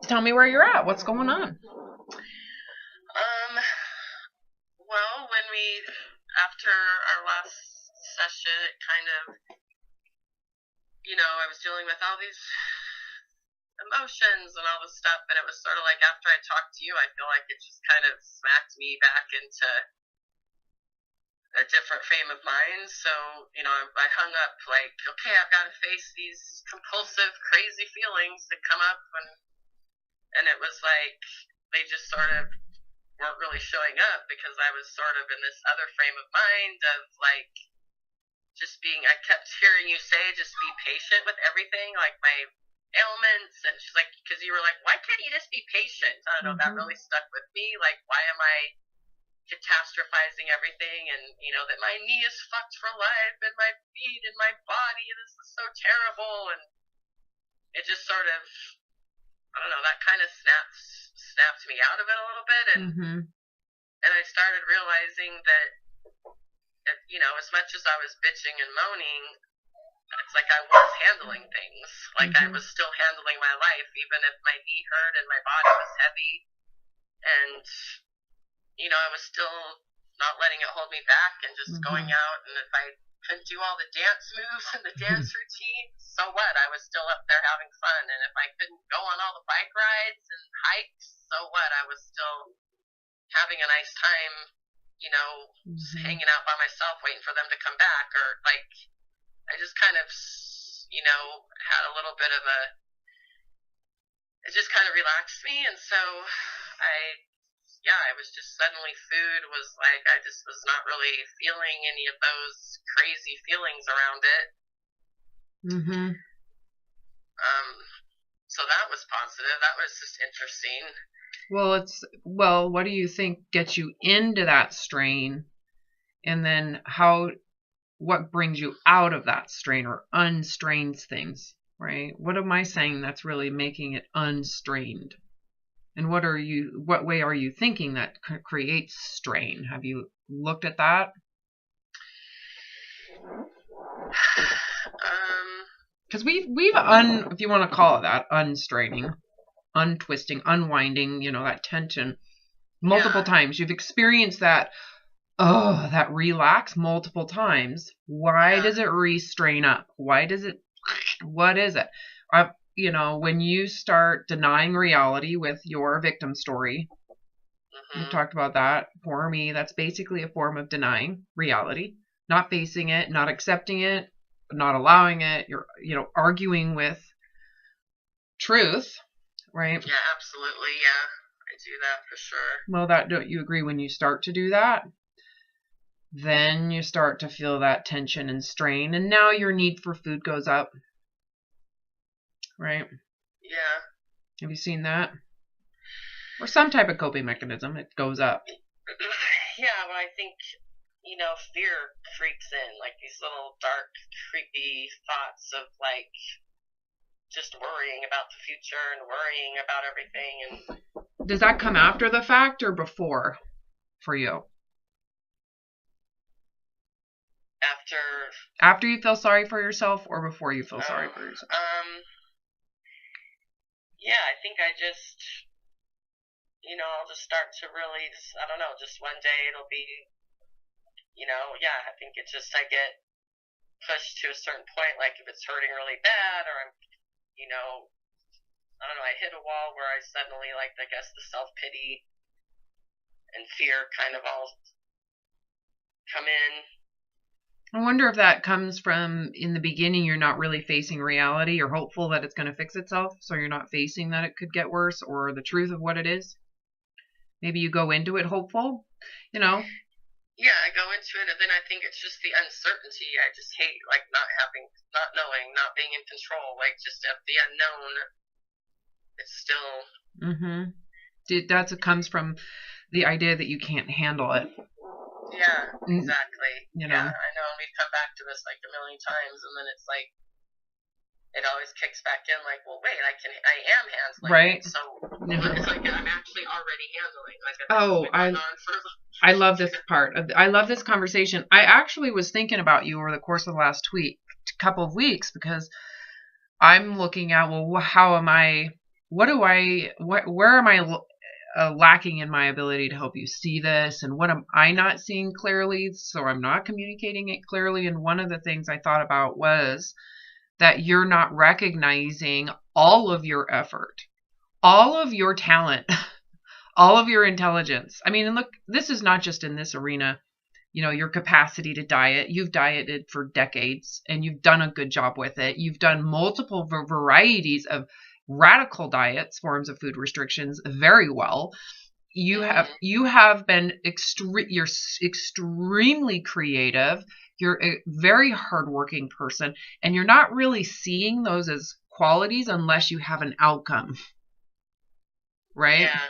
Tell me where you're at. What's going on? Um, well, after our last session, it kind of, I was dealing with all these emotions and all this stuff, and it was sort of like after I talked to you, I feel like it just kind of smacked me back into a different frame of mind. So, I hung up like, okay, I've got to face these compulsive, crazy feelings that come up, and it was like they just sort of weren't really showing up because I was sort of in this other frame of mind of like just being, I kept hearing you say, just be patient with everything, like my ailments. And she's like, because you were like, why can't you just be patient? I don't know, that really stuck with me. Like, why am I catastrophizing everything? And, that my knee is fucked for life and my feet and my body, this is so terrible. And it just sort of, I don't know, that kind of snapped me out of it a little bit. And I started realizing that, as much as I was bitching and moaning, it's like I was handling things. Like I was still handling my life, even if my knee hurt and my body was heavy. And, I was still not letting it hold me back and just going out. And if I couldn't do all the dance moves and the dance routine, so what? I was still up there having fun. And if I couldn't go on all the bike rides and hikes, so what? I was still having a nice time, just hanging out by myself, waiting for them to come back. Or like, I just kind of, had a little bit of it just kind of relaxed me. And so I was just suddenly, food was like, I just was not really feeling any of those crazy feelings around it. So that was positive. That was just interesting. Well, what do you think gets you into that strain? And then what brings you out of that strain or unstrains things, right? What am I saying that's really making it unstrained? And what way are you thinking that creates strain? Have you looked at that? Because if you want to call it that, unstraining, untwisting, unwinding, that tension multiple times. You've experienced that, that relax multiple times. Why does it restrain up? What is it? When you start denying reality with your victim story, we've talked about that. For me, that's basically a form of denying reality, not facing it, not accepting it, not allowing it. You're, arguing with truth, right? Yeah, absolutely. Yeah, I do that for sure. Well, don't you agree? When you start to do that, then you start to feel that tension and strain, and now your need for food goes up. Right? Yeah. Have you seen that? Or some type of coping mechanism, it goes up. Yeah, well, I think, fear creeps in, like these little dark, creepy thoughts of like just worrying about the future and worrying about everything. And does that come after the fact or before for you? After you feel sorry for yourself or before you feel sorry for yourself? Yeah, I think I just, I'll just start to really, I don't know, just one day it'll be, I think it's just, I get pushed to a certain point, like if it's hurting really bad or I'm, I don't know, I hit a wall where I suddenly, like, I guess the self-pity and fear kind of all come in. I wonder if that comes from, in the beginning, you're not really facing reality. You're hopeful that it's going to fix itself, so you're not facing that it could get worse or the truth of what it is. Maybe you go into it hopeful, Yeah, I go into it, and then I think it's just the uncertainty. I just hate, like, not knowing, not being in control, like, just of the unknown. It's still... It comes from the idea that you can't handle it. Yeah, exactly. Yeah, I know. We've come back to this like a million times, and then it's like it always kicks back in. Like, well, wait, I am handling. Right. It, so it's like I'm actually already handling. I love this part. I love this conversation. I actually was thinking about you over the course of the last couple of weeks because I'm looking at, well, how am I, where am I lacking in my ability to help you see this? And what am I not seeing clearly? So I'm not communicating it clearly. And one of the things I thought about was that you're not recognizing all of your effort, all of your talent, all of your intelligence. I mean, and look, this is not just in this arena. Your capacity to diet. You've dieted for decades and you've done a good job with it. You've done multiple varieties of radical diets, forms of food restrictions very well. You have been you're extremely creative. You're a very hardworking person, and you're not really seeing those as qualities unless you have an outcome. Right? Yeah.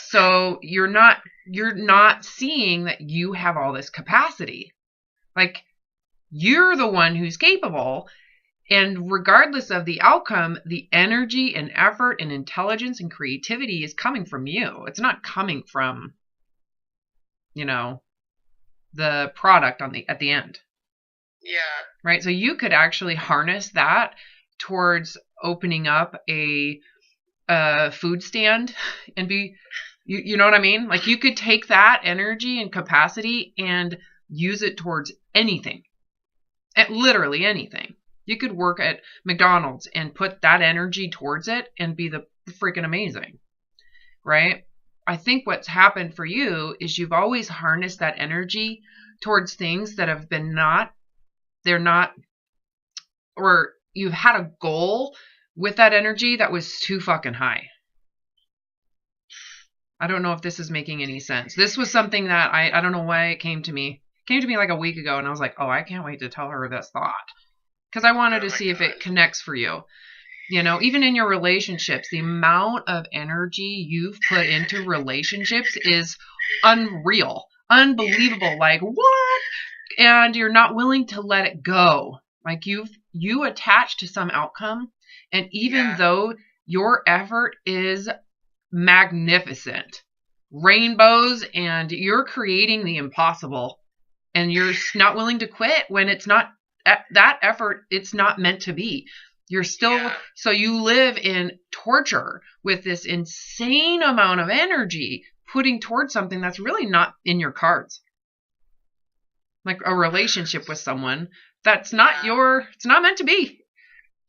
So you're not seeing that you have all this capacity. Like, you're the one who's capable, and regardless of the outcome, the energy and effort and intelligence and creativity is coming from you. It's not coming from, the product at the end. Yeah. Right? So you could actually harness that towards opening up a food stand and be, you know what I mean? Like, you could take that energy and capacity and use it towards anything, at literally anything. You could work at McDonald's and put that energy towards it and be the freaking amazing, right? I think what's happened for you is you've always harnessed that energy towards things that have been or you've had a goal with that energy that was too fucking high. I don't know if this is making any sense. This was something that I don't know why it came to me. It came to me like a week ago, and I was like, oh, I can't wait to tell her this thought. Because I wanted to see if it connects for you. Even in your relationships, the amount of energy you've put into relationships is unreal, unbelievable. Like, what? And you're not willing to let it go. Like, you attach to some outcome, and even though your effort is magnificent, rainbows, and you're creating the impossible, and you're not willing to quit when it's not that effort, it's not meant to be. You're still, so you live in torture with this insane amount of energy putting towards something that's really not in your cards. Like a relationship with someone that's not it's not meant to be.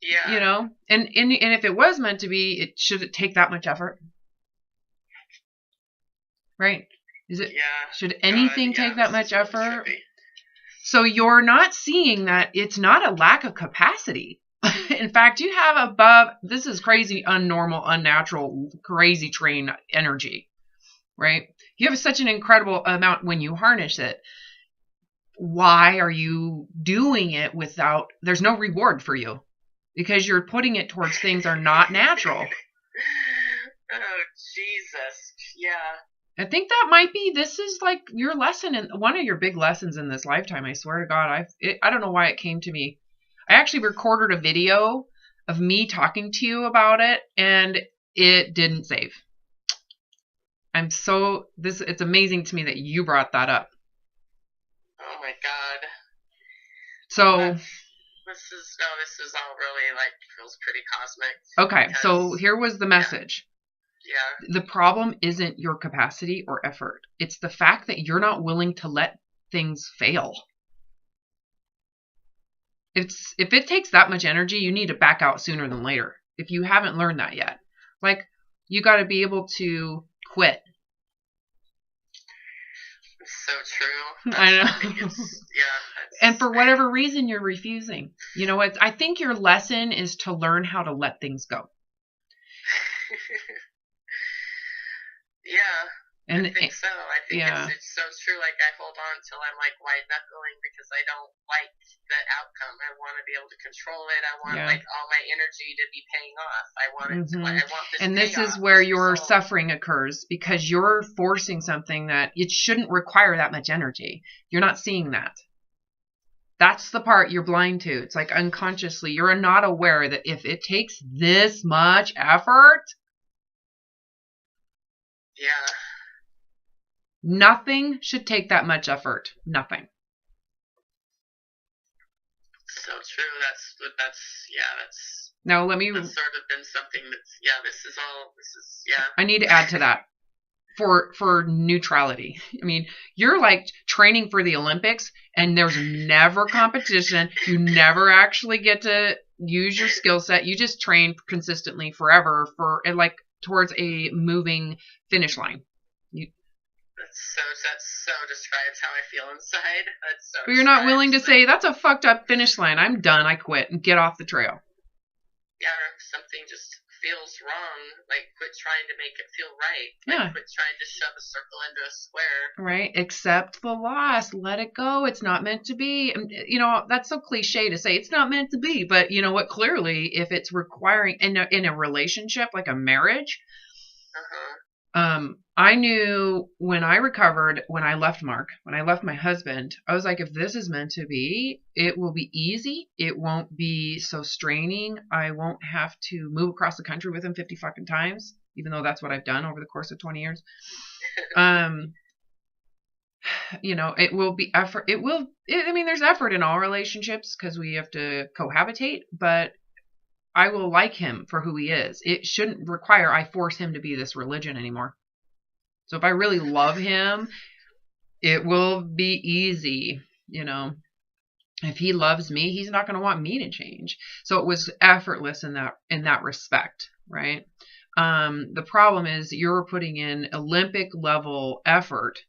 Yeah. And if it was meant to be, should it take that much effort? Right? Should anything take that much effort? So you're not seeing that it's not a lack of capacity. In fact, you have this is crazy, unnormal, unnatural, crazy train energy, right? You have such an incredible amount when you harness it. Why are you doing it without, there's no reward for you? Because you're putting it towards things that are not natural. Oh, Jesus. Yeah. I think that might be, this is like your lesson, and one of your big lessons in this lifetime. I swear to God, I don't know why it came to me. I actually recorded a video of me talking to you about it, and it didn't save. It's amazing to me that you brought that up. Oh my God. So this is all really feels pretty cosmic. Okay, so here was the message. Yeah. The problem isn't your capacity or effort. It's the fact that you're not willing to let things fail. If it takes that much energy, you need to back out sooner than later. If you haven't learned that yet. You got to be able to quit. It's so true. I know. And for whatever reason, you're refusing. I think your lesson is to learn how to let things go. Yeah. And I think so. I think it's so true. I hold on till I'm white knuckling because I don't like the outcome. I want to be able to control it. I want all my energy to be paying off. I want it to, I want this. And this is where your suffering occurs, because you're forcing something that it shouldn't require that much energy. You're not seeing that. That's the part you're blind to. It's unconsciously you're not aware that if it takes this much effort. Yeah. Nothing should take that much effort. Nothing. So true. That's Now let me. That's sort of been something that's I need to add to that for neutrality. I mean, you're like training for the Olympics, and there's never competition. You never actually get to use your skill set. You just train consistently forever for like towards a moving finish line. That so describes how I feel inside. But you're not willing to say that's a fucked up finish line. I'm done. I quit and get off the trail. Yeah, or if something just feels wrong, like quit trying to make it feel right. Yeah. Quit trying to shove a circle into a square. Right. Accept the loss. Let it go. It's not meant to be. You know, that's so cliche to say it's not meant to be. But you know what? Clearly, if it's requiring in a relationship like a marriage, I knew when I recovered, when I left Mark, when I left my husband, I was like, if this is meant to be, it will be easy. It won't be so straining. I won't have to move across the country with him 50 fucking times, even though that's what I've done over the course of 20 years. You know, it will be effort. I mean, there's effort in all relationships because we have to cohabitate, but I will like him for who he is. It shouldn't require I force him to be this religion anymore. So if I really love him, it will be easy, you know. If he loves me, he's not going to want me to change. So it was effortless in that respect, right? The problem is you're putting in Olympic level effort,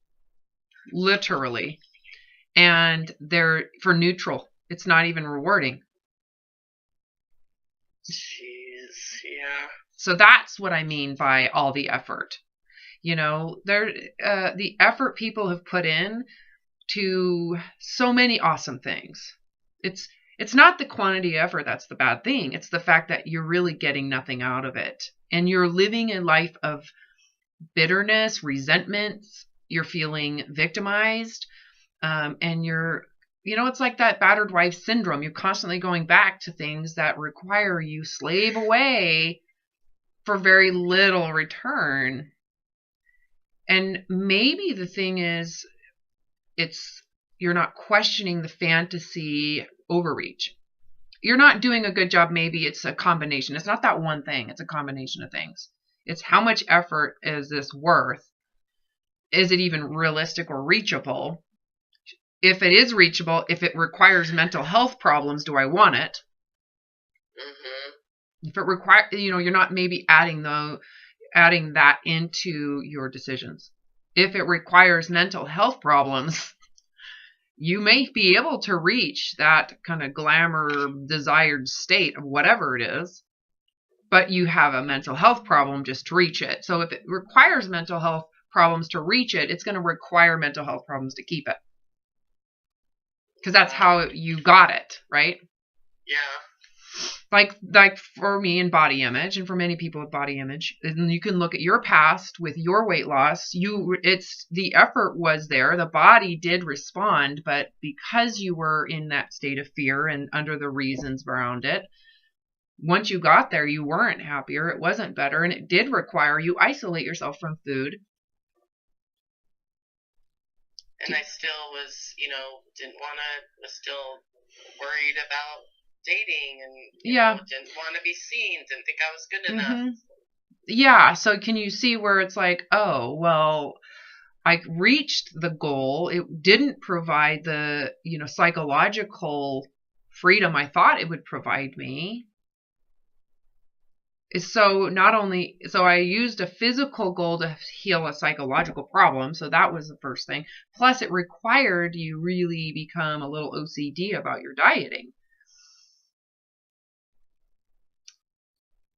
literally, and they're for neutral. It's not even rewarding. Jeez, yeah. So that's what I mean by all the effort. You know, the effort people have put in to so many awesome things. It's not the quantity of effort that's the bad thing. It's the fact that you're really getting nothing out of it. And you're living a life of bitterness, resentment. You're feeling victimized. And it's like that battered wife syndrome. You're constantly going back to things that require you slave away for very little return. And maybe the thing is, you're not questioning the fantasy overreach. You're not doing a good job. Maybe it's a combination. It's not that one thing. It's a combination of things. It's how much effort is this worth? Is it even realistic or reachable? If it is reachable, if it requires mental health problems, do I want it? If it requires, you're not maybe adding that into your decisions. If it requires mental health problems, you may be able to reach that kind of glamour desired state of whatever it is, but you have a mental health problem just to reach it. So if it requires mental health problems to reach it, it's going to require mental health problems to keep it. Because that's how you got it, right? Yeah. Like for me in body image, and for many people with body image, and you can look at your past with your weight loss. The effort was there. The body did respond, but because you were in that state of fear and under the reasons around it, once you got there, you weren't happier. It wasn't better, and it did require you isolate yourself from food. And I still was, was still worried about dating and didn't want to be seen, didn't think I was good enough. Yeah, so can you see where it's like, oh, well, I reached the goal. It didn't provide the, psychological freedom I thought it would provide me. So I used a physical goal to heal a psychological problem. So that was the first thing. Plus it required you really become a little OCD about your dieting,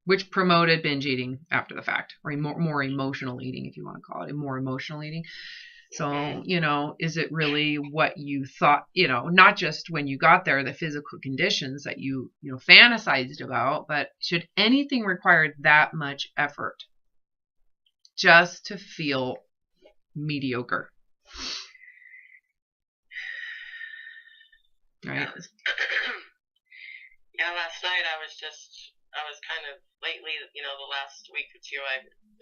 which promoted binge eating after the fact, or more emotional eating, if you want to call it, more emotional eating. So, is it really what you thought, not just when you got there, the physical conditions that you fantasized about, but should anything require that much effort just to feel mediocre? Right? Yeah, last night I was kind of lately, the last week or two,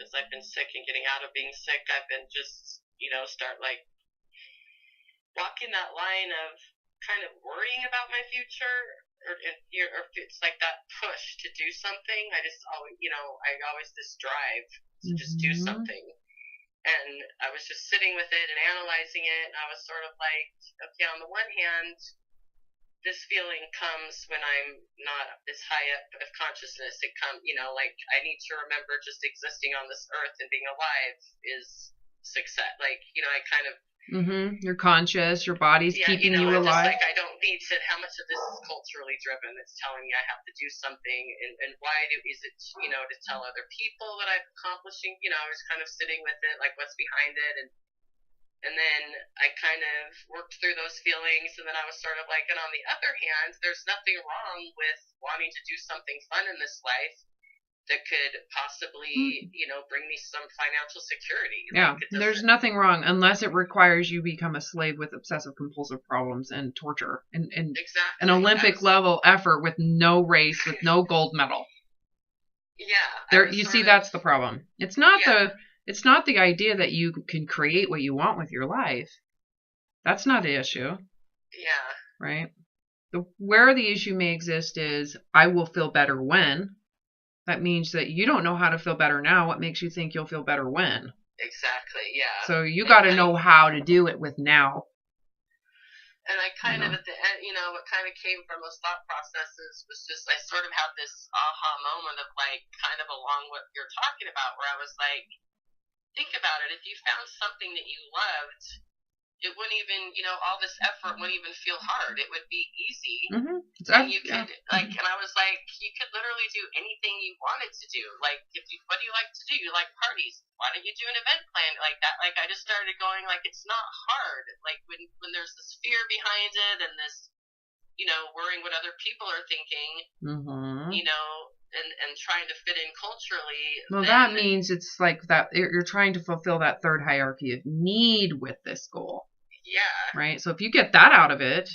as I've been sick and getting out of being sick, I've been just, start like walking that line of kind of worrying about my future or if it's like that push to do something. I just always, I always this drive to just do something. And I was just sitting with it and analyzing it, and I was sort of like, okay, on the one hand, this feeling comes when I'm not this high up of consciousness. It comes, like I need to remember just existing on this earth and being alive is success. Like, I kind of. You're conscious. Your body's keeping you alive. Just like I don't need to. How much of this is culturally driven? It's telling me I have to do something, and why is it? To tell other people that I'm accomplishing. I was kind of sitting with it, like what's behind it, and then I kind of worked through those feelings, and then I was sort of like, and on the other hand, there's nothing wrong with wanting to do something fun in this life that could possibly, bring me some financial security. Yeah, there's nothing wrong unless it requires you become a slave with obsessive compulsive problems and torture and exactly, an Olympic level effort with no race, with no gold medal. Yeah. You see, that's the problem. It's not it's not the idea that you can create what you want with your life. That's not the issue. Yeah. Right? Where the issue may exist is I will feel better when. That means that you don't know how to feel better now. What makes you think you'll feel better when? Exactly, yeah. So you got to know how to do it with now. And I kind of, at the end, what kind of came from those thought processes was just, I sort of had this aha moment of like, kind of along what you're talking about, where I was like, think about it. If you found something that you loved, it wouldn't even, all this effort wouldn't even feel hard. It would be easy. Mm-hmm. And you could, and I was like, you could literally do anything you wanted to do. Like, what do you like to do? You like parties. Why don't you do an event plan like that? Like, I just started going, like, it's not hard. Like, when there's this fear behind it and this, worrying what other people are thinking, and trying to fit in culturally. Well, that means it's like that you're trying to fulfill that third hierarchy of need with this goal. Yeah. Right? So if you get that out of it,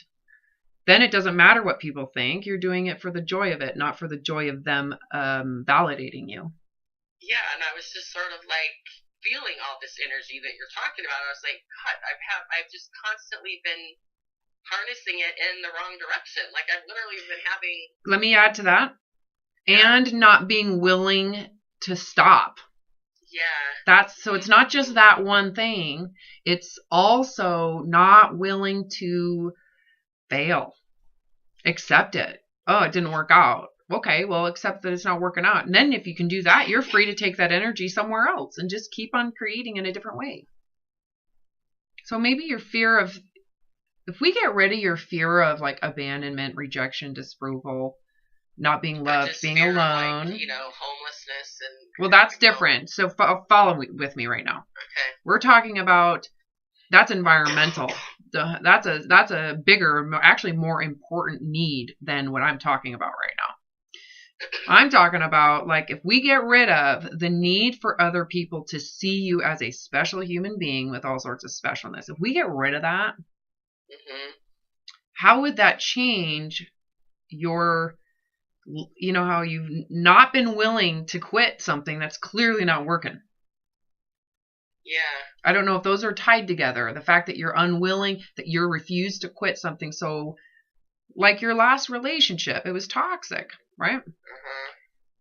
then it doesn't matter what people think. You're doing it for the joy of it, not for the joy of them validating you. Yeah, and I was just sort of like feeling all this energy that you're talking about. I was like, God, I've just constantly been harnessing it in the wrong direction. Like I've literally been having. Let me add to that. And not being willing to stop. Yeah. So it's not just that one thing. It's also not willing to fail. Accept it. Oh, it didn't work out. Okay, well, accept that it's not working out. And then if you can do that, you're free to take that energy somewhere else and just keep on creating in a different way. So maybe your fear of, if we get rid of your fear of like abandonment, rejection, disapproval, not being loved, being alone. Like, homelessness and. Well, that's different. So follow with me right now. Okay. We're talking about that's environmental. That's a bigger, actually more important need than what I'm talking about right now. I'm talking about like if we get rid of the need for other people to see you as a special human being with all sorts of specialness. If we get rid of that, how would that change your? How you've not been willing to quit something that's clearly not working. Yeah. I don't know if those are tied together. The fact that you're unwilling, that you're refused to quit something. So like your last relationship, it was toxic, right?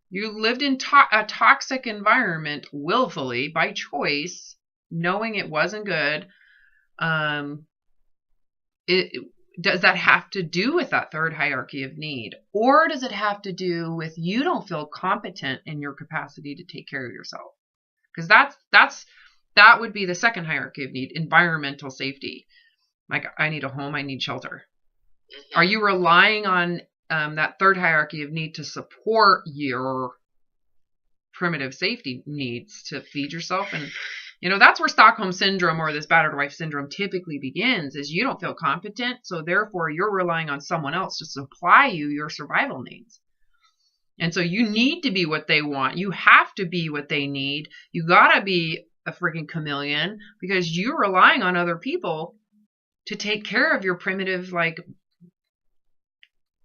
You lived in a toxic environment willfully by choice, knowing it wasn't good. Does that have to do with that third hierarchy of need? Or does it have to do with you don't feel competent in your capacity to take care of yourself? Because that would be the second hierarchy of need, environmental safety. Like I need a home, I need shelter. Are you relying on that third hierarchy of need to support your primitive safety needs to feed yourself? And that's where Stockholm syndrome or this battered wife syndrome typically begins, is you don't feel competent. So therefore you're relying on someone else to supply you your survival needs. And so you need to be what they want. You have to be what they need. You gotta be a freaking chameleon because you're relying on other people to take care of your primitive, like,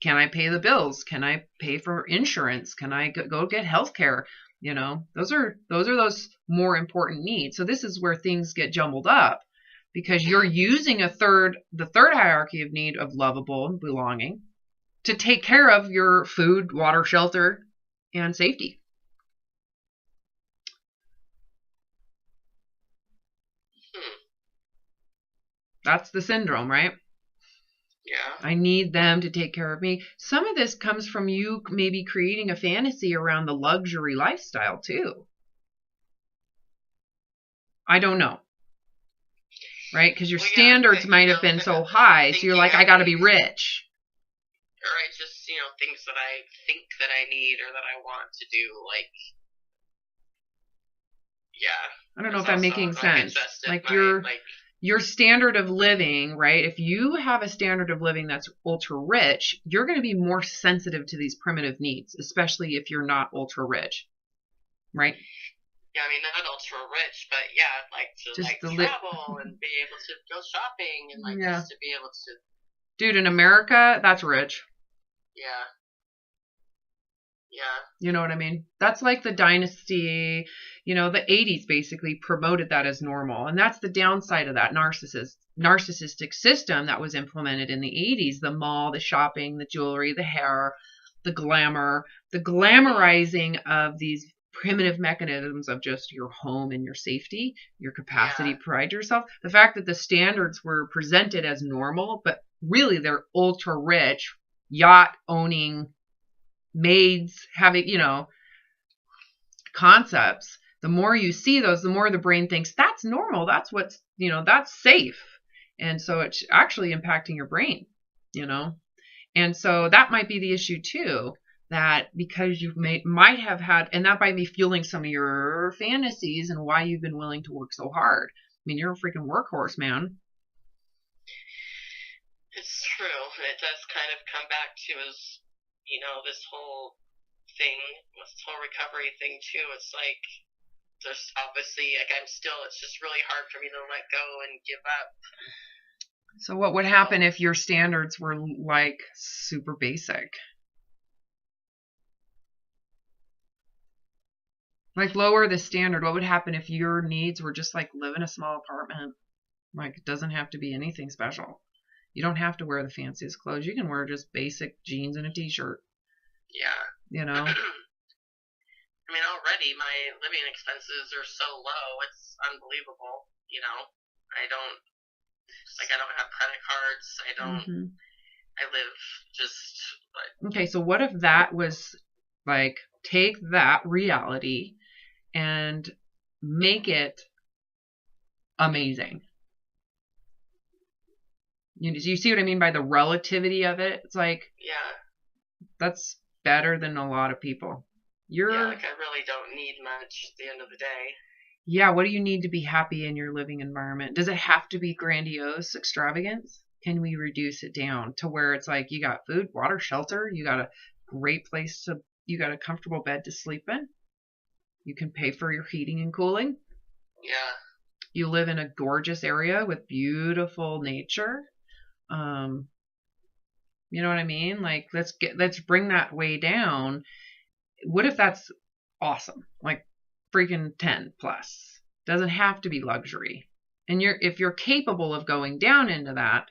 can I pay the bills? Can I pay for insurance? Can I go get healthcare? Those are those more important needs. So this is where things get jumbled up because you're using the third hierarchy of need of lovable and belonging to take care of your food, water, shelter, and safety. That's the syndrome, right? Yeah. I need them to take care of me. Some of this comes from you maybe creating a fantasy around the luxury lifestyle too. I don't know. Right? Because your standards might have been so high. So you're like, I got to be rich. Or I just, things that I think that I need or that I want to do. Like, yeah. I don't know if I'm making sense. Like your standard of living, right? If you have a standard of living that's ultra rich, you're going to be more sensitive to these primitive needs, especially if you're not ultra rich. Right? Yeah, I mean, not ultra rich, but yeah, I'd like to just travel and be able to go shopping and just to be able to. Dude, in America, that's rich. Yeah. Yeah. You know what I mean? That's like the dynasty, the 80s basically promoted that as normal. And that's the downside of that narcissistic system that was implemented in the 80s. The mall, the shopping, the jewelry, the hair, the glamour, the glamorizing of these primitive mechanisms of just your home and your safety, your capacity to provide yourself. The fact that the standards were presented as normal, but really they're ultra rich, yacht owning maids having, concepts. The more you see those, the more the brain thinks that's normal. That's what's, that's safe. And so it's actually impacting your brain, And so that might be the issue too, that because you might have had, and that might be fueling some of your fantasies and why you've been willing to work so hard. I mean, you're a freaking workhorse, man. It's true. It does kind of come back to this whole thing, this whole recovery thing too. It's like there's obviously it's just really hard for me to let go and give up. So what would happen if your standards were like super basic? Like lower the standard. What would happen if your needs were just like live in a small apartment? Like it doesn't have to be anything special. You don't have to wear the fanciest clothes. You can wear just basic jeans and a t-shirt. Yeah. I mean, already my living expenses are so low. It's unbelievable. I don't have credit cards. I don't. I live just. Okay, so what if that was like take that reality and make it amazing? You see what I mean by the relativity of it? It's like, that's better than a lot of people. I really don't need much at the end of the day. Yeah, what do you need to be happy in your living environment? Does it have to be grandiose extravagance? Can we reduce it down to where it's like you got food, water, shelter, you got a great place you got a comfortable bed to sleep in? You can pay for your heating and cooling? Yeah. You live in a gorgeous area with beautiful nature. You know what I mean? Like let's bring that way down. What if that's awesome? Like freaking 10 plus. Doesn't have to be luxury. And if you're capable of going down into that,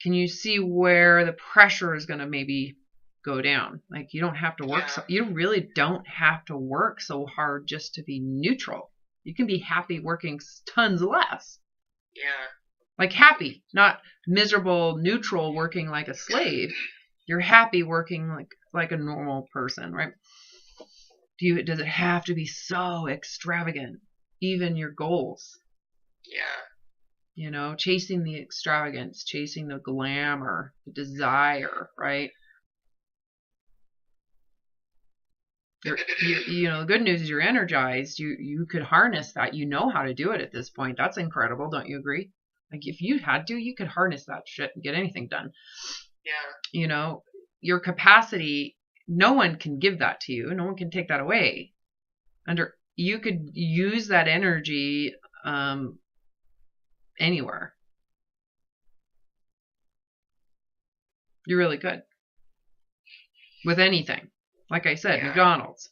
can you see where the pressure is going to maybe go down? Like you don't have to work you really don't have to work so hard just to be neutral. You can be happy working tons less. Yeah. Like happy, not miserable, neutral, working like a slave. You're happy working like a normal person, right? Does it have to be so extravagant? Even your goals. Yeah. Chasing the extravagance, chasing the glamour, the desire, right? The good news is you're energized. You could harness that. You know how to do it at this point. That's incredible. Don't you agree? Like if you had to, you could harness that shit and get anything done. Yeah. Your capacity, no one can give that to you. No one can take that away. You could use that energy anywhere. You really could. With anything. Like I said, McDonald's.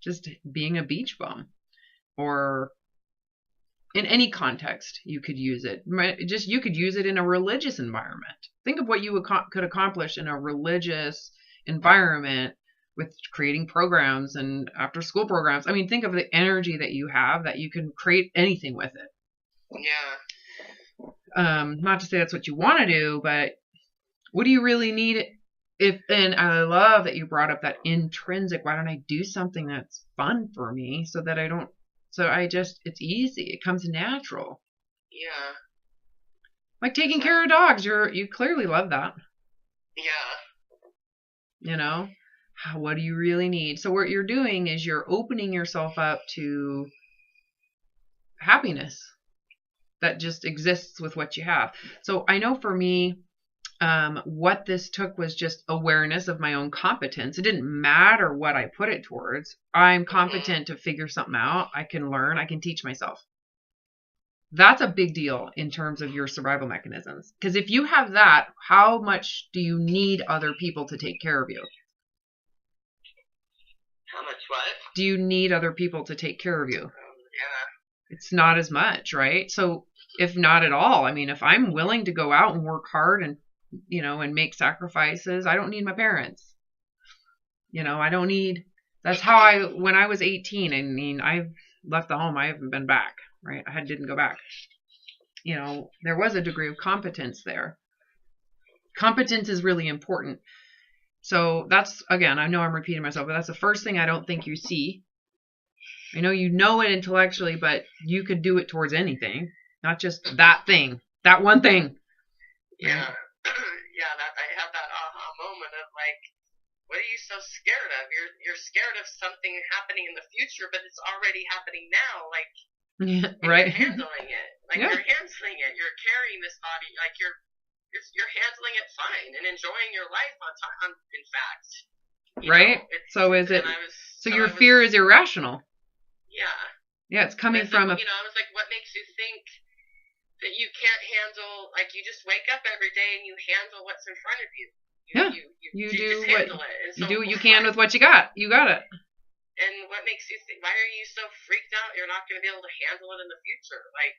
Just being a beach bum. Or In any context, you could use it. Just you could use it in a religious environment. Think of what you could accomplish in a religious environment with creating programs and after school programs. I mean, think of the energy that you have that you can create anything with it. Yeah. Not to say that's what you want to do, but what do you really need? And I love that you brought up that intrinsic. Why don't I do something that's fun for me so that I don't? So it's easy. It comes natural. Yeah. Like taking care of dogs. You clearly love that. Yeah. What do you really need? So what you're doing is you're opening yourself up to happiness that just exists with what you have. So I know for me, what this took was just awareness of my own competence. It didn't matter what I put it towards. I'm competent to figure something out. I can learn. I can teach myself. That's a big deal in terms of your survival mechanisms. Because if you have that, how much do you need other people to take care of you? How much what? Do you need other people to take care of you? Yeah. It's not as much, right? So if not at all, I mean, if I'm willing to go out and work hard and and make sacrifices, I don't need my parents. I don't need, that's how when I was 18, I mean, I left the home, I haven't been back, right? I didn't go back. There was a degree of competence there. Competence is really important. So that's, again, I know I'm repeating myself, but that's the first thing I don't think you see. I know you know it intellectually, but you could do it towards anything, not just that thing, that one thing. Yeah. Yeah, I have that aha moment of like, what are you so scared of? You're scared of something happening in the future, but it's already happening now. Like, right? You're handling it. Like, you're handling it. You're carrying this body. Like, you're handling it fine and enjoying your life in fact. Right? So is it? So your fear is irrational. Yeah. Yeah, it's coming from I was like, what makes you think that you can't handle, like, you just wake up every day and you handle what's in front of you. You do what you do what you can with what you got. You got it. And what makes you think, why are you so freaked out you're not going to be able to handle it in the future? Like,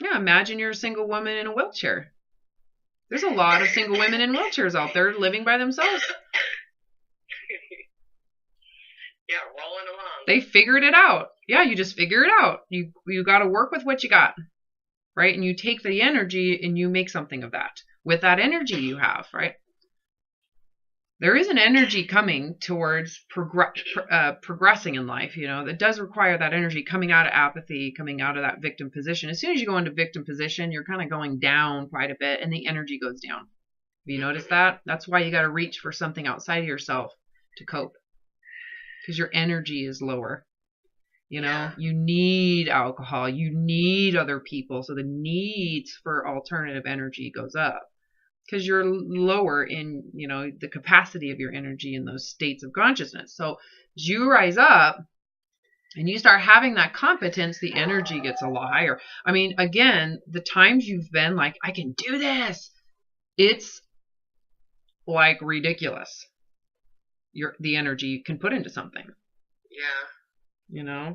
yeah, imagine you're a single woman in a wheelchair. There's a lot of single women in wheelchairs out there living by themselves. Yeah, rolling along. They figured it out. Yeah, you just figure it out. You got to work with what you got. Right? And you take the energy and you make something of that with that energy you have, right? There is an energy coming towards progressing in life, that does require that energy coming out of apathy, coming out of that victim position. As soon as you go into victim position, you're kind of going down quite a bit and the energy goes down. Have you noticed that? That's why you got to reach for something outside of yourself to cope, because your energy is lower. You need alcohol, you need other people. So the needs for alternative energy goes up because you're lower in, the capacity of your energy in those states of consciousness. So as you rise up and you start having that competence, the energy gets a lot higher. I mean, again, the times you've been like, I can do this, it's like ridiculous. The energy you can put into something. Yeah.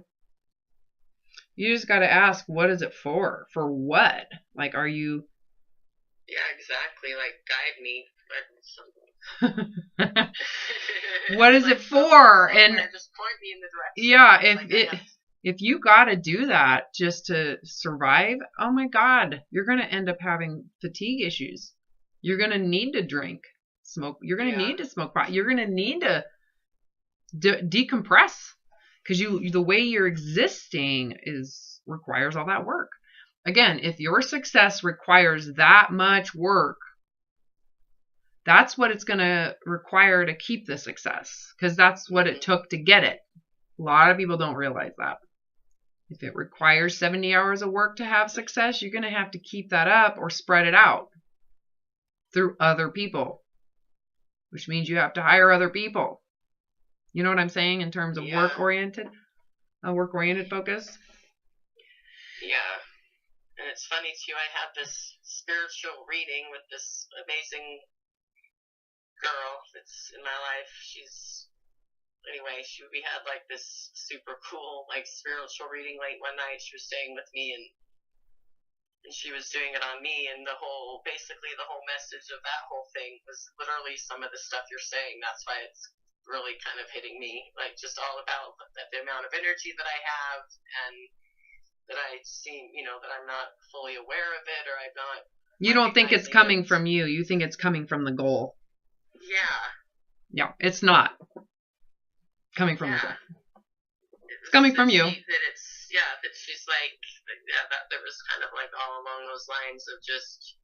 You just got to ask, what is it for? For what? Like, are you? Yeah, exactly. Like, guide me. What is it for? And just point me in the direction. Yeah, if you got to do that just to survive, oh my God, you're going to end up having fatigue issues. You're going to need to drink, smoke. You're going to need to smoke pot. You're going to need to decompress. Because the way you're existing requires all that work. Again, if your success requires that much work, that's what it's going to require to keep the success. Because that's what it took to get it. A lot of people don't realize that. If it requires 70 hours of work to have success, you're going to have to keep that up or spread it out through other people, which means you have to hire other people. You know what I'm saying in terms of work-oriented focus? Yeah. And it's funny, too, I had this spiritual reading with this amazing girl that's in my life. She's anyway, we had like this super cool like spiritual reading late one night. She was staying with me, and she was doing it on me, and basically the whole message of that whole thing was literally some of the stuff you're saying. That's why it's really kind of hitting me, like just all about the amount of energy that I have, and that I seem, that I'm not fully aware of it, or I'm not. You don't think it's coming from you. You think it's coming from the goal. Yeah. Yeah, it's not coming from the goal. It's coming from you. That she's like, that there was kind of like all along those lines of just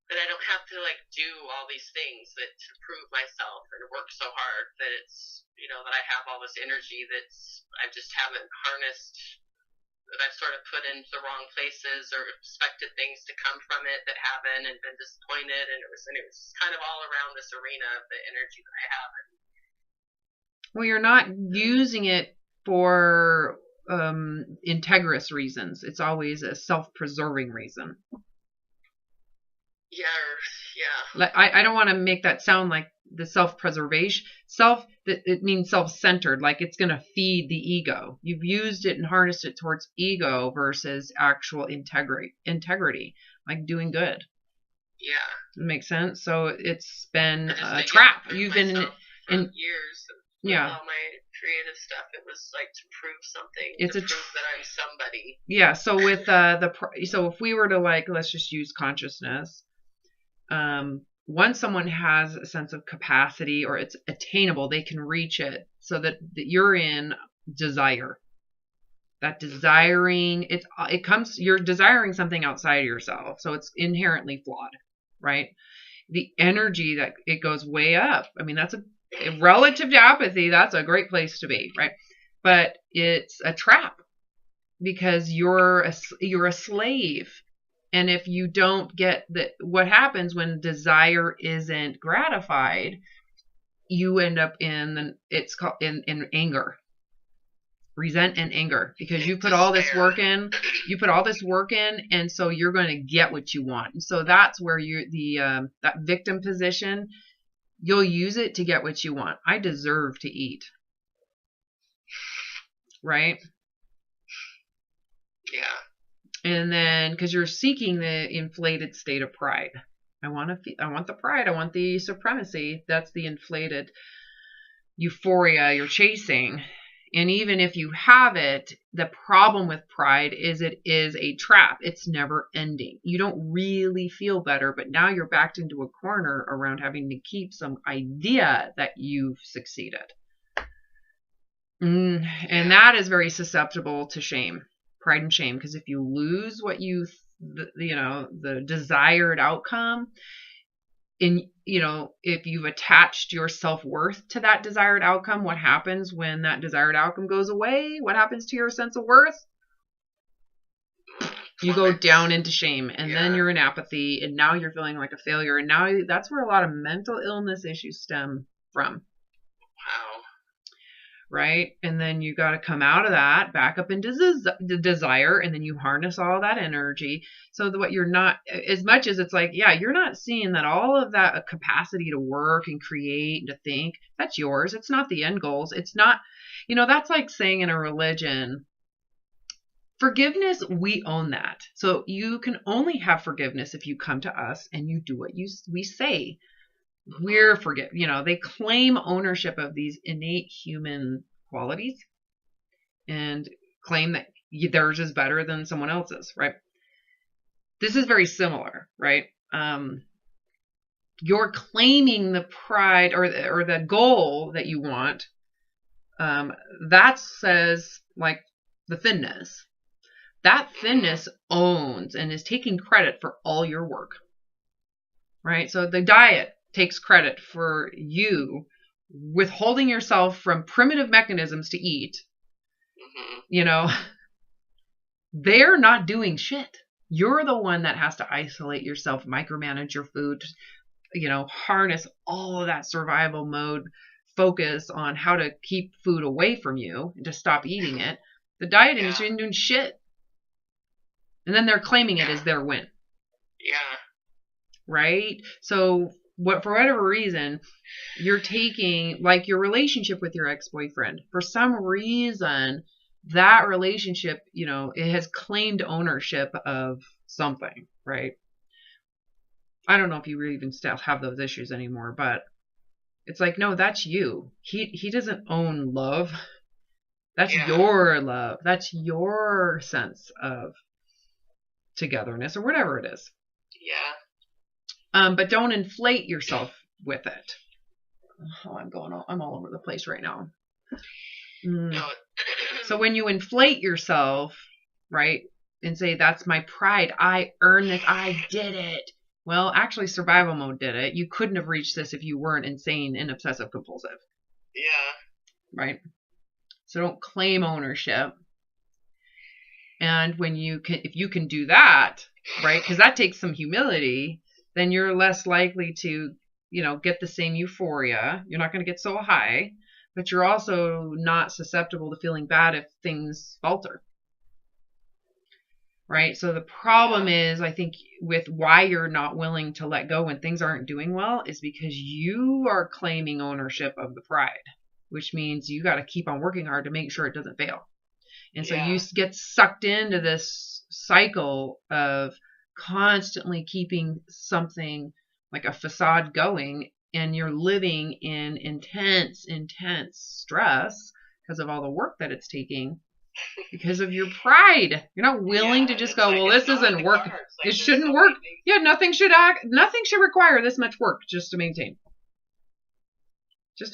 that I don't have to like do all these things to prove myself and work so hard, that it's, that I have all this energy I just haven't harnessed, that I've sort of put into the wrong places or expected things to come from it that haven't, and been disappointed. And it was kind of all around this arena of the energy that I have. Well, you're not using it for integrous reasons. It's always a self-preserving reason. Yeah. Like, I don't want to make that sound like the self-preservation. It means self-centered, like it's going to feed the ego. You've used it and harnessed it towards ego versus actual integrity, like doing good. Yeah. It makes sense. So it's been a trap. You've been in years. Yeah. All my creative stuff, it was like to prove something, prove that I'm somebody. Yeah. So with so if we were to let's just use consciousness. Once someone has a sense of capacity or it's attainable, they can reach it, so that you're in desire. That desiring, you're desiring something outside of yourself, so it's inherently flawed, right? The energy that it goes way up. I mean, that's relative to apathy, that's a great place to be, right? But it's a trap, because you're a slave. And if you don't get what happens when desire isn't gratified, you end up in anger, resent and anger, because you put all this work in. And so you're going to get what you want. And so that's where that victim position, you'll use it to get what you want. I deserve to eat. Right? Yeah. And then, because you're seeking the inflated state of pride. I want the pride. I want the supremacy. That's the inflated euphoria you're chasing. And even if you have it, the problem with pride is it is a trap. It's never ending. You don't really feel better, but now you're backed into a corner around having to keep some idea that you've succeeded. And that is very susceptible to shame. Pride and shame, because if you lose what the desired outcome, if you've attached your self-worth to that desired outcome, what happens when that desired outcome goes away? What happens to your sense of worth? You go down into shame, and then you're in apathy, and now you're feeling like a failure, and now that's where a lot of mental illness issues stem from. Wow. Right? And then you got to come out of that, back up into the desire, and then you harness all that energy. So what you're not, as much as it's like, you're not seeing that all of that capacity to work and create and to think, that's yours. It's not the end goals. It's not, that's like saying in a religion, forgiveness, we own that. So you can only have forgiveness if you come to us and you do what we say. We're they claim ownership of these innate human qualities and claim that theirs is better than someone else's, right? This is very similar, right? You're claiming the pride or the goal that you want. That says like the thinness. That thinness owns and is taking credit for all your work, right? So the diet takes credit for you withholding yourself from primitive mechanisms to eat. They're not doing shit. You're the one that has to isolate yourself, micromanage your food, harness all of that survival mode, focus on how to keep food away from you and to stop eating it. The diet industry isn't doing shit. And then they're claiming it as their win. Yeah. Right? So for whatever reason, you're taking, like, your relationship with your ex-boyfriend. For some reason, that relationship, it has claimed ownership of something, right? I don't know if you really even still have those issues anymore, but it's like, no, that's you. He doesn't own love. That's your love. That's your sense of togetherness or whatever it is. Yeah. But don't inflate yourself with it. Oh, I'm all over the place right now. No. So when you inflate yourself, right, and say, that's my pride, I earned this, I did it. Well, actually, survival mode did it. You couldn't have reached this if you weren't insane and obsessive compulsive. Yeah. Right? So don't claim ownership. And if you can do that, right, because that takes some humility, then you're less likely to, get the same euphoria. You're not going to get so high, but you're also not susceptible to feeling bad if things falter. Right? So the problem is, I think, with why you're not willing to let go when things aren't doing well is because you are claiming ownership of the pride, which means you got to keep on working hard to make sure it doesn't fail. And so you get sucked into this cycle of constantly keeping something like a facade going, and you're living in intense stress because of all the work that it's taking because of your pride. You're not willing to just go, well, this isn't working. It shouldn't work. Yeah, nothing should require this much work just to maintain. And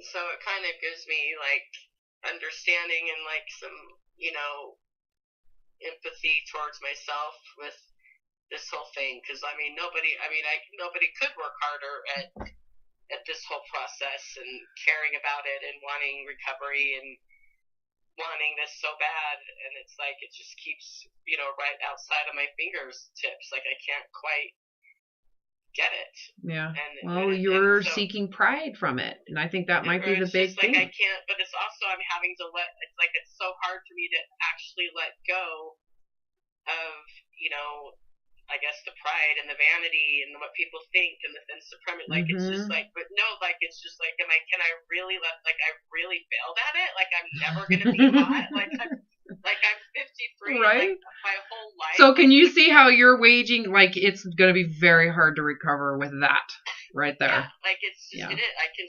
so it kind of gives me understanding and some empathy towards myself with this whole thing, because nobody could work harder at this whole process and caring about it and wanting recovery and wanting this so bad, and it's like it just keeps right outside of my fingertips. I can't quite get it. Yeah. You're seeking pride from it, and I think that might be the big thing. I can't, but it's also I'm having to it's so hard for me to actually let go of I guess the pride and the vanity and what people think and the supremacy. It's just but no, it's just can I really I really failed at it? I'm never gonna be hot. I'm 53, right? My whole life. So can you see how you're waging? It's gonna be very hard to recover with that right there. Yeah, it's just it is. I can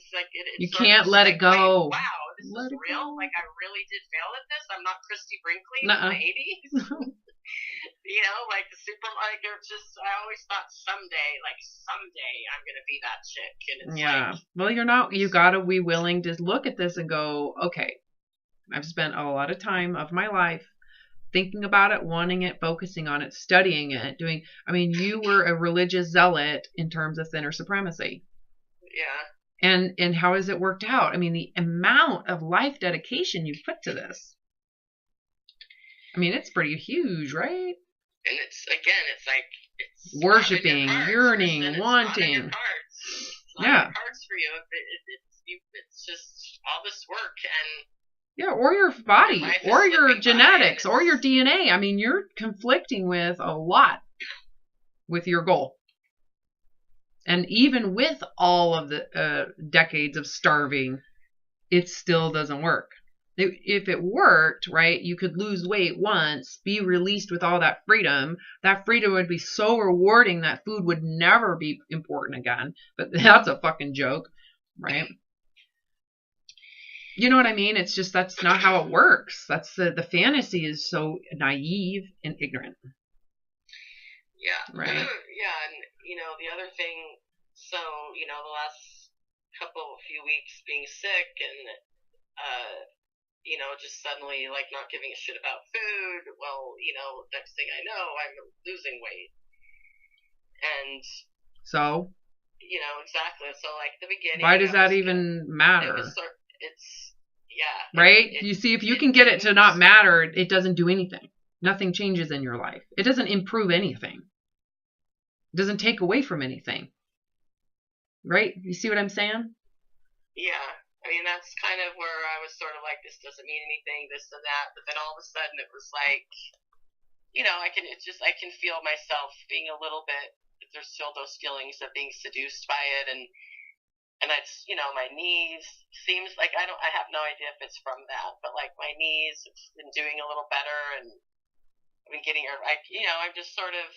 you can't let it go. Wow, this is real. Go. I really did fail at this. I'm not Christy Brinkley in Nuh-uh. the 80s. The I always thought someday I'm gonna be that chick, and it's well, you're not. You gotta be willing to look at this and go, okay, I've spent a lot of time of my life thinking about it, wanting it, focusing on it, studying it, doing. You were a religious zealot in terms of thinner supremacy. Yeah. And how has it worked out? The amount of life dedication you put to this. It's pretty huge, right? And it's worshiping, yearning, wanting. It's not in cards for you. It's just all this work and. Or your body, or your genetics, or your DNA. You're conflicting with a lot with your goal. And even with all of the decades of starving, it still doesn't work. If it worked, right, you could lose weight once, be released with all that freedom. That freedom would be so rewarding that food would never be important again. But that's a fucking joke, right? You know what I mean? It's just, that's not how it works. That's the fantasy is so naive and ignorant. Yeah. Right. Yeah, and the other thing, so, the last few weeks being sick and just suddenly not giving a shit about food. Well, next thing I know, I'm losing weight. And so exactly. So the beginning. Why does that even matter? It's right? You see, if you can get it to not matter, it doesn't do anything. Nothing changes in your life. It doesn't improve anything. It doesn't take away from anything. Right? You see what I'm saying? Yeah. That's kind of where I was sort of this doesn't mean anything, this and that. But then all of a sudden it was I can feel myself being a little bit there's still those feelings of being seduced by it, and it's, my knees seems like I have no idea if it's from that, but like my knees have been doing a little better, and I've been getting I'm just sort of.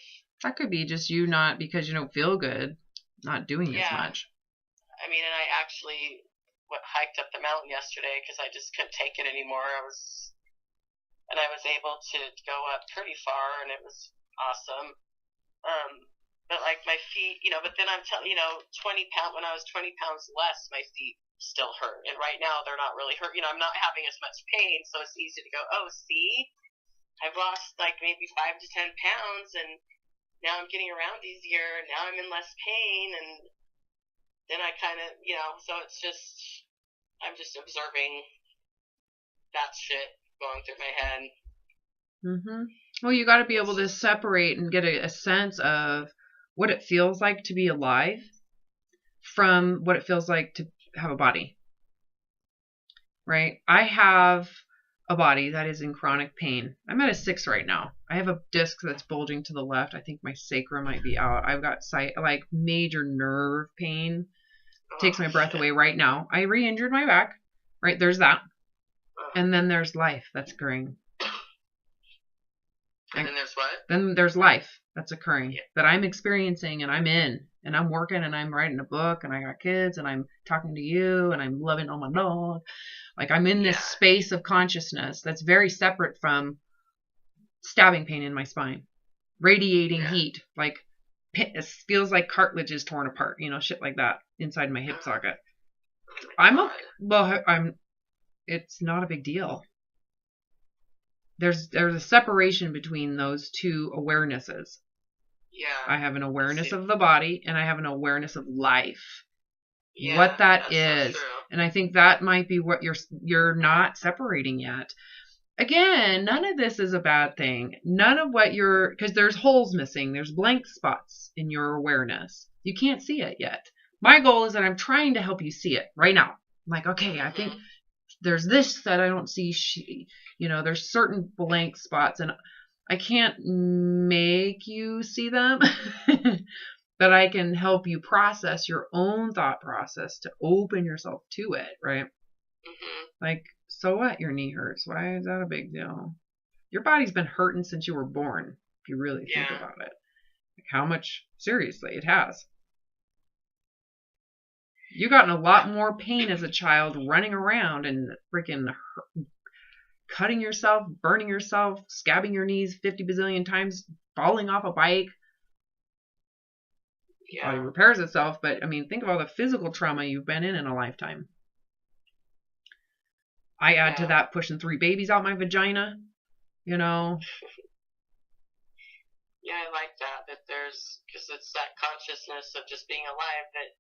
That could be just you not because you don't feel good, not doing as much. I mean, and I actually hiked up the mountain yesterday because I just couldn't take it anymore. I was able to go up pretty far, and it was awesome. But like my feet, but then I'm telling 20 pounds, when I was 20 pounds less, my feet still hurt. And right now they're not really hurt. I'm not having as much pain. So it's easy to go, oh, see, I've lost like maybe 5 to 10 pounds, and now I'm getting around easier. Now I'm in less pain. And then I kind of, so it's just, I'm just observing that shit going through my head. Mm-hmm. Well, you got to be able to separate and get a sense of what it feels like to be alive from what it feels like to have a body. Right? I have a body that is in chronic pain. I'm at a 6 right now. I have a disc that's bulging to the left. I think my sacrum might be out. I've got like major nerve pain. Takes my breath away right now. I re-injured my back. Right? There's that. And then there's life that's occurring. And then there's what? Then there's life that's occurring that I'm experiencing, and I'm in, and I'm working, and I'm writing a book, and I got kids, and I'm talking to you, and I'm loving on my dog. Like I'm in this space of consciousness that's very separate from stabbing pain in my spine, radiating heat, like it feels like cartilage is torn apart, shit like that inside my hip socket. It's not a big deal. There's a separation between those two awarenesses. Yeah. I have an awareness of the body, and I have an awareness of life. Yeah, what that is. So and I think that might be what you're not separating yet. Again, none of this is a bad thing. None of what because there's holes missing. There's blank spots in your awareness. You can't see it yet. My goal is that I'm trying to help you see it right now. I'm like, okay, I think there's this that I don't see. There's certain blank spots, and I can't make you see them, but I can help you process your own thought process to open yourself to it, right? Mm-hmm. Like, so what? Your knee hurts. Why is that a big deal? Your body's been hurting since you were born, if you really think about it. Like, how much? Seriously, it has. You got in a lot more pain as a child running around and freaking cutting yourself, burning yourself, scabbing your knees 50 bazillion times, falling off a bike. Yeah. Body repairs itself, but I mean, think of all the physical trauma you've been in a lifetime. I add to that pushing 3 babies out my vagina, Yeah, I like that there's, because it's that consciousness of just being alive that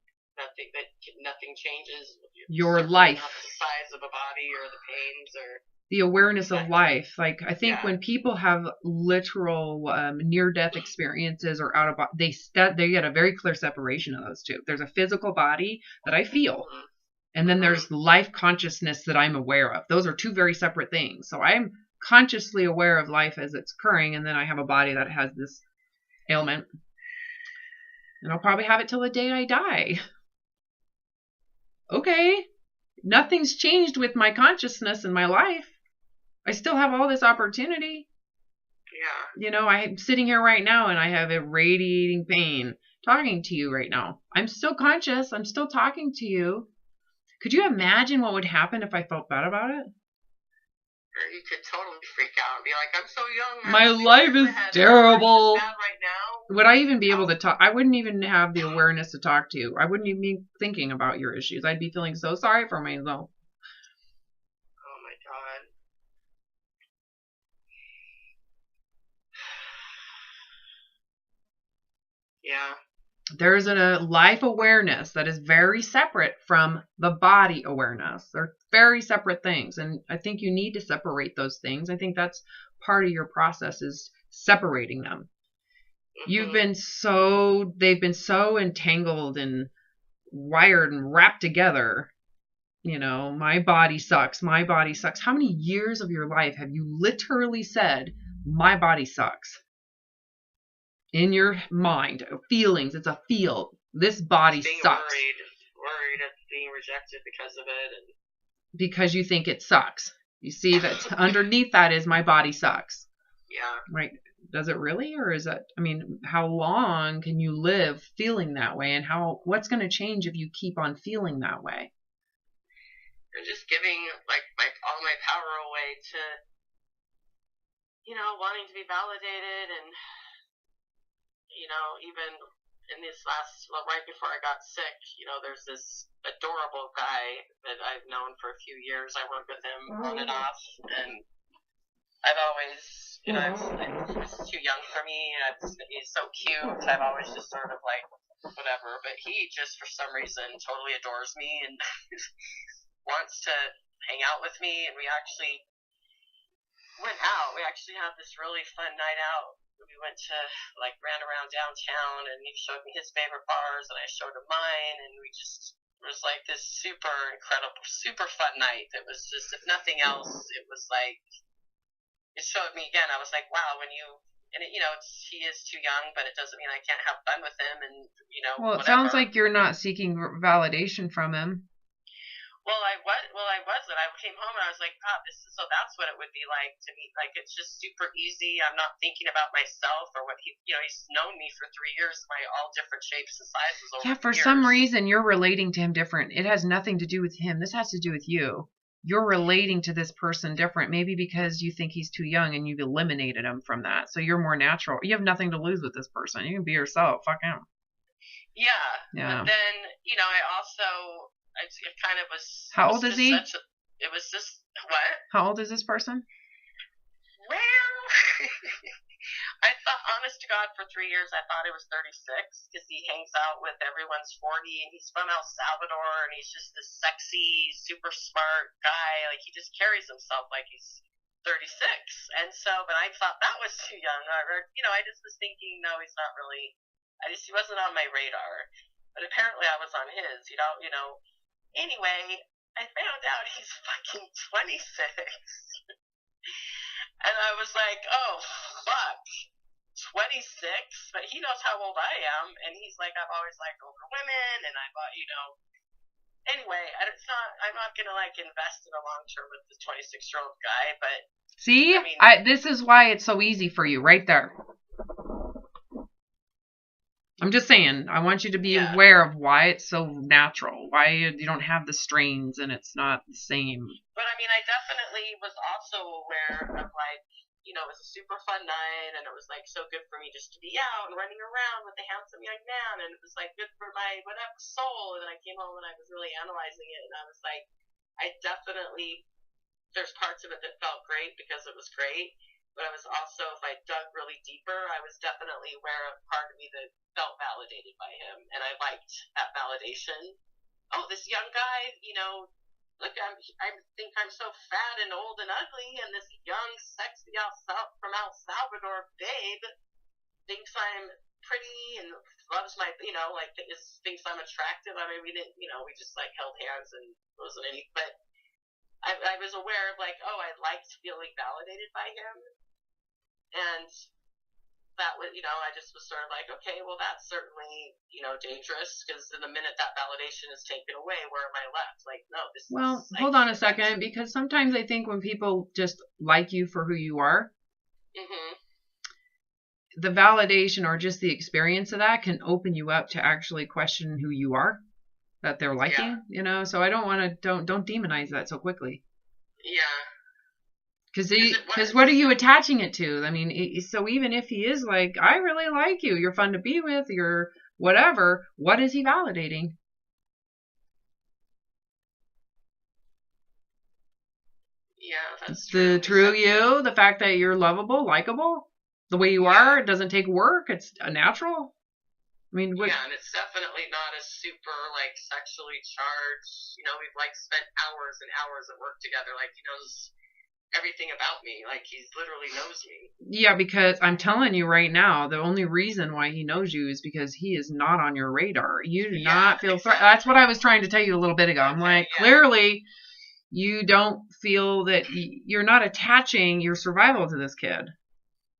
nothing changes. Your life. Not the size of a body or the pains or the awareness of life. Like, I think when people have literal near-death experiences or out of body, they get a very clear separation of those two. There's a physical body that I feel, and then there's life consciousness that I'm aware of. Those are two very separate things. So I'm consciously aware of life as it's occurring, and then I have a body that has this ailment, and I'll probably have it till the day I die. Okay, nothing's changed with my consciousness in my life. I still have all this opportunity. Yeah. I'm sitting here right now and I have a radiating pain talking to you right now. I'm still conscious. I'm still talking to you. Could you imagine what would happen if I felt bad about it? You could totally freak out and be like, I'm so young. My life is terrible. Bad right now. Would I even be able to talk? I wouldn't even have the awareness to talk to you. I wouldn't even be thinking about your issues. I'd be feeling so sorry for myself. Oh my God. Yeah. There's a life awareness that is very separate from the body awareness. They're very separate things. And I think you need to separate those things. I think that's part of your process is separating them. They've been so entangled and wired and wrapped together. My body sucks. My body sucks. How many years of your life have you literally said, my body sucks? in your mind. Feelings. It's a feel. This body being sucks. Worried at being rejected because of it, and because you think it sucks. You see that underneath that is my body sucks. Yeah. Right. Does it really? Or is it, I mean, how long can you live feeling that way? And what's going to change if you keep on feeling that way? You're just giving like all my power away to, wanting to be validated, and, even in this right before I got sick, there's this adorable guy that I've known for a few years. I work with him on and off, and I've always, he was too young for me. He's so cute. I've always just sort of like, whatever. But he just, for some reason, totally adores me and wants to hang out with me. And we actually went out. We actually had this really fun night out. We went to, ran around downtown, and he showed me his favorite bars, and I showed him mine, and we just, it was like this super incredible, super fun night. It was just, if nothing else, it was like, it showed me again, I was like, wow, he is too young, but it doesn't mean I can't have fun with him, and, well, it whatever. sounds like you're not seeking validation from him. Well, I wasn't. I came home and I was like, God, that's what it would be like to me. Like, it's just super easy. I'm not thinking about myself or what he's known me for 3 years, all different shapes and sizes over the years. Yeah, for some reason, you're relating to him different. It has nothing to do with him. This has to do with you. You're relating to this person different, maybe because you think he's too young and you've eliminated him from that. So you're more natural. You have nothing to lose with this person. You can be yourself. Fuck him. Yeah. Yeah. But then, I also... It kind of was... How old is he? It was just... What? How old is this person? Well... I thought, honest to God, for 3 years, I thought he was 36, because he hangs out with everyone's 40, and he's from El Salvador, and he's just this sexy, super smart guy. Like, he just carries himself like he's 36. And so, but I thought that was too young. I just was thinking, no, he's not really... he wasn't on my radar. But apparently I was on his, Anyway, I found out he's fucking 26. And I was like, oh, fuck. 26? But he knows how old I am. And he's like, I've always liked older women. And Anyway, I'm not going to, invest in a long-term with this 26-year-old guy. But... See? This is why it's so easy for you, right there. I'm just saying, I want you to be aware of why it's so natural, why you don't have the strains and it's not the same. But I definitely was also aware of it was a super fun night, and it was so good for me just to be out and running around with a handsome young man, and it was good for my whatever soul. And then I came home and I was really analyzing it, and I was like, I definitely, there's parts of it that felt great because it was great. But I was also, if I dug really deeper, I was definitely aware of part of me that felt validated by him. And I liked that validation. Oh, this young guy, look, I think I'm so fat and old and ugly. And this young, sexy from El Salvador babe thinks I'm pretty and loves my, thinks I'm attractive. We didn't, we just held hands and wasn't any, but I was aware of I liked feeling validated by him. And that was, I just was sort of okay, well, that's certainly, dangerous, because the minute that validation is taken away, where am I left? No, this is... Well, hold on a second, because sometimes I think when people just like you for who you are, the validation or just the experience of that can open you up to actually question who you are, that they're liking, so I don't want to, don't demonize that so quickly. Yeah. Because what are you attaching it to? So even if he is I really like you, you're fun to be with, you're whatever, what is he validating? Yeah, that's true. The true you, the fact that you're lovable, likable, the way you are, it doesn't take work, it's a natural. Yeah, and it's definitely not a super, sexually charged, we've, spent hours and hours of work together, he knows everything about me, he literally knows me. Yeah, because I'm telling you right now, the only reason why he knows you is because he is not on your radar. You do not feel that's what I was trying to tell you a little bit ago. I'm clearly you don't feel that you're not attaching your survival to this kid.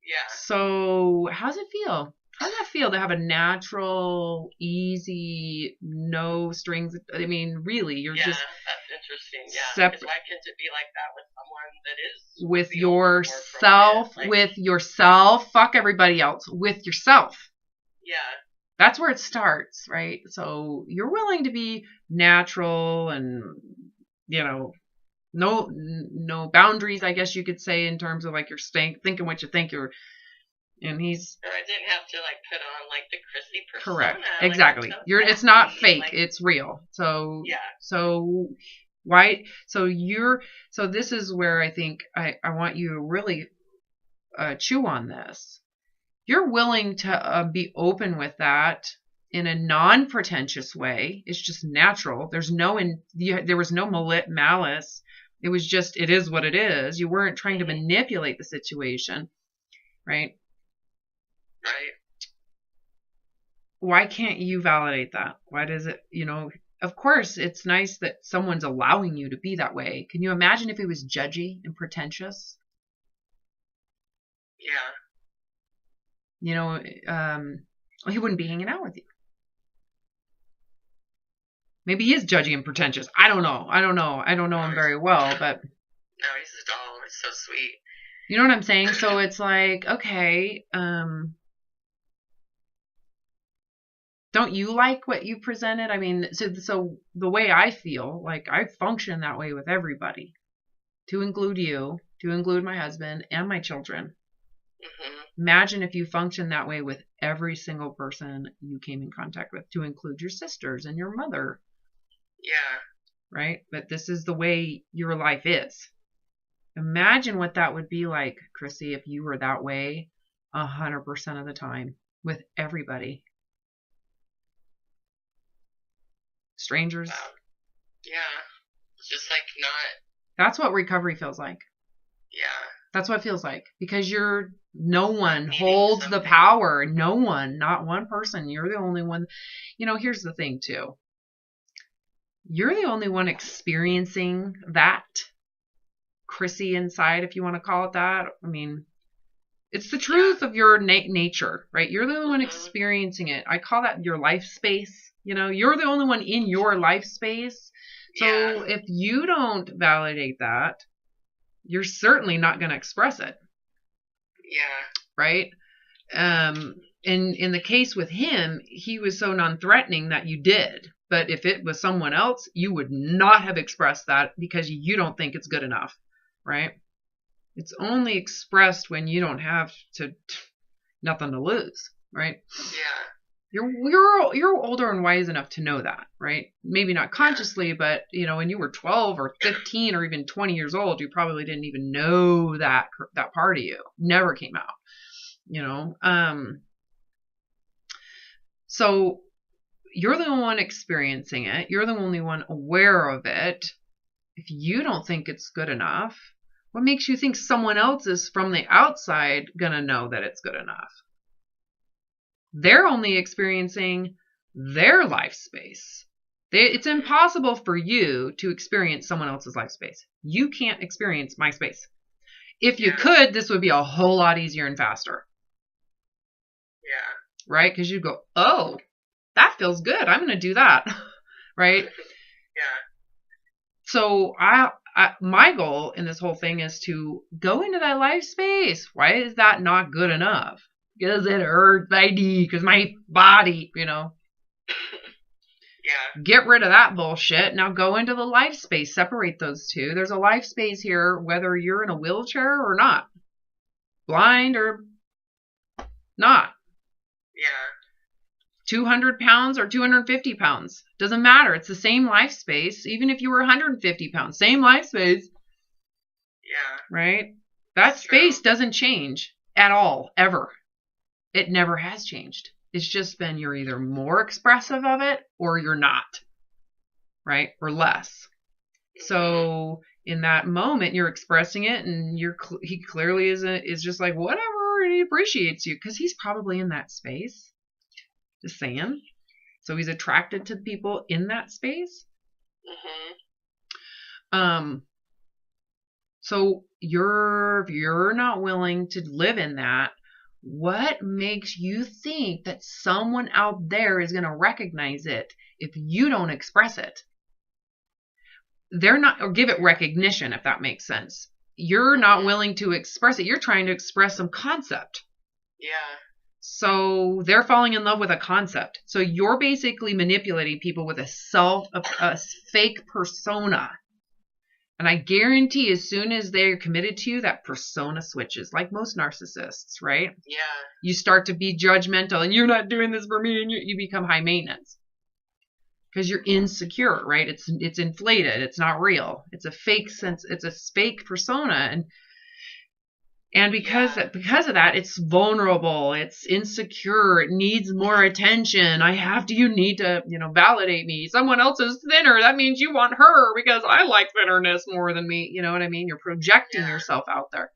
Yeah. So how's it feel? How does that feel to have a natural, easy, no strings? I mean, really, you're Yeah, just that's interesting. Yeah, separate because why can't it be like that with someone that is with the older, more yourself, appropriate? Like, with yourself. Fuck everybody else. With yourself. yeah, That's where it starts, right? So you're willing to be natural and, you know, no boundaries, I guess you could say, in terms of like you're thinking what you think you're, and he's or I didn't have to like put on like the Chrissy persona. correct. Like, Exactly. I'm so It's not sassy, fake. like, It's real. So yeah, so why so you're so this is where I think I want you to really chew on this. You're willing to be open with that in a non-pretentious way. It's just natural. There was no malice. It was just, it is what it is. You weren't trying to manipulate the situation, right? right. Why can't you validate that? Why does it, of course, it's nice that someone's allowing you to be that way. Can you imagine if it was judgy and pretentious? Yeah. He wouldn't be hanging out with you. Maybe he is judgy and pretentious. I don't know. I don't know him very well, but no, he's a doll. He's so sweet. You know what I'm saying? So it's like, okay, don't you like what you presented? I mean, so the way I feel, like I function that way with everybody, to include you, to include my husband and my children. Mm-hmm. Imagine if you function that way with every single person you came in contact with, to include your sisters and your mother. Yeah. Right? But this is the way your life is. Imagine what that would be like, Chrissy, if you were that way 100% of the time with everybody. Strangers. Wow. Yeah. It's just like not. That's what recovery feels like. Yeah. That's what it feels like. Because no one holds the power. No one, not one person. You're the only one. Here's the thing too. You're the only one experiencing that Chrissy inside, if you want to call it that. I mean, it's the truth of your nature, right? You're the only one experiencing it. I call that your life space. You're the only one in your life space. So if you don't validate that, you're certainly not going to express it. Yeah. Right? In the case with him, he was so non-threatening that you did. But if it was someone else, you would not have expressed that because you don't think it's good enough. Right? It's only expressed when you don't have nothing to lose. Right? Yeah. You're older and wise enough to know that, right? Maybe not consciously, but when you were 12 or 15 or even 20 years old, you probably didn't even know that part of you never came out, So you're the only one experiencing it. You're the only one aware of it. If you don't think it's good enough, what makes you think someone else is from the outside gonna know that it's good enough? They're only experiencing their life space. It's impossible for you to experience someone else's life space. You can't experience my space. If you could, this would be a whole lot easier and faster. Yeah. Right? Because you'd go, oh, that feels good. I'm going to do that. Right? Yeah. So my goal in this whole thing is to go into that life space. Why is that not good enough? Because it hurts, because my body, Yeah. Get rid of that bullshit. Now go into the life space. Separate those two. There's a life space here, whether you're in a wheelchair or not. Blind or not. Yeah. 200 pounds or 250 pounds. Doesn't matter. It's the same life space. Even if you were 150 pounds. Same life space. Yeah. Right? That space doesn't change at all, ever. It never has changed. It's just been you're either more expressive of it or you're not. Right? Or less. So in that moment, you're expressing it and he clearly is just like, whatever, he appreciates you because he's probably in that space. Just saying. So he's attracted to people in that space. So if you're not willing to live in that, What makes you think that someone out there is going to recognize it if you don't express it? They're not, or give it recognition, if that makes sense. You're not willing to express it. You're trying to express some concept. Yeah. So they're falling in love with a concept. So you're basically manipulating people with a fake persona. And I guarantee as soon as they're committed to you, that persona switches, like most narcissists, right? Yeah. You start to be judgmental, and you're not doing this for me, and you become high maintenance. Because you're insecure, right? It's inflated. It's not real. It's a fake sense. It's a fake persona, and because of that, it's vulnerable. It's insecure. It needs more attention. You need to, validate me. Someone else is thinner. That means you want her because I like thinnerness more than me. You know what I mean? You're projecting yourself out there.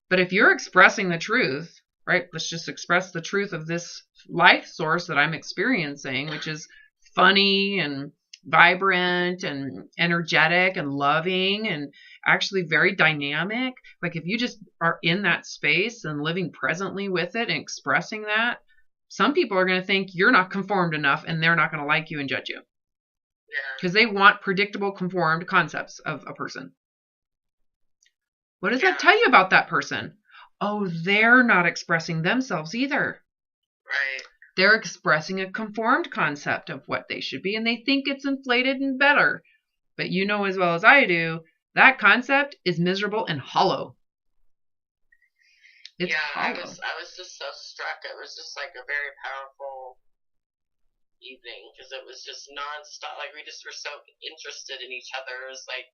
But if you're expressing the truth, right? Let's just express the truth of this life source that I'm experiencing, which is funny and vibrant and energetic and loving and actually very dynamic. Like if you just are in that space and living presently with it and expressing that, some people are going to think you're not conformed enough and they're not going to like you and judge you. Because they want predictable, conformed concepts of a person. What does that tell you about that person? Oh, they're not expressing themselves either. Right. They're expressing a conformed concept of what they should be, and they think it's inflated and better. But you know as well as I do, that concept is miserable and hollow. It's hollow. I was just so struck. It was just like a very powerful evening because it was just nonstop. Like we just were so interested in each other. It was like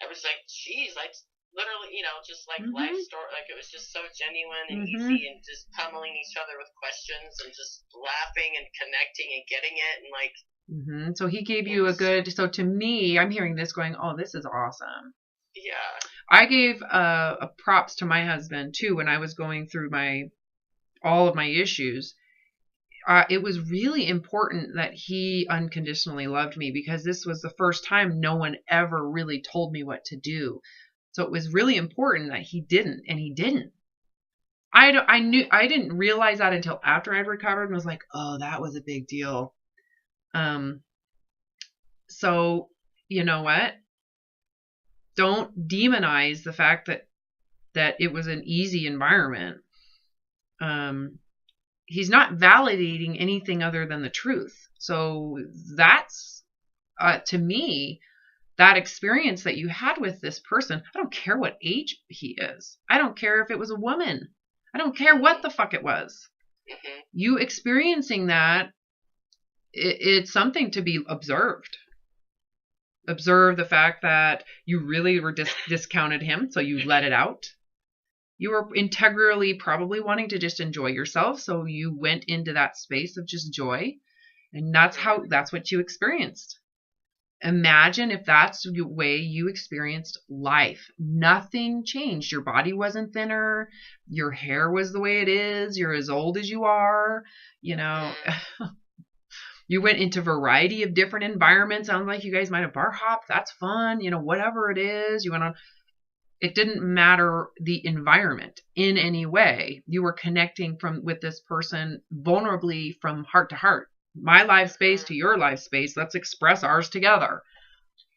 I was like, geez, like literally, just like life story. Like it was just so genuine and easy, and just pummeling each other with questions and just laughing and connecting and getting it, and like. So he gave you a good. So to me, I'm hearing this going, oh, this is awesome. Yeah. I gave a props to my husband too when I was going through all of my issues. It was really important that he unconditionally loved me because this was the first time no one ever really told me what to do. So it was really important that he didn't, and he didn't. I didn't realize that until after I'd recovered and was like, oh, that was a big deal. So you know what? Don't demonize the fact that it was an easy environment. He's not validating anything other than the truth. So that's, to me, that experience that you had with this person. I don't care what age he is. I don't care if it was a woman. I don't care what the fuck it was. You experiencing that, it's something to be observed. Observe the fact that you really were discounted him, so you let it out. You were integrally probably wanting to just enjoy yourself, so you went into that space of just joy, and that's what you experienced. Imagine if that's the way you experienced life. Nothing changed. Your body wasn't thinner. Your hair was the way it is. You're as old as you are. You went into a variety of different environments. Sounds like you guys might have bar hopped. That's fun. Whatever it is. You went on. It didn't matter the environment in any way. You were connecting with this person vulnerably from heart to heart. My life space to your life space. Let's express ours together.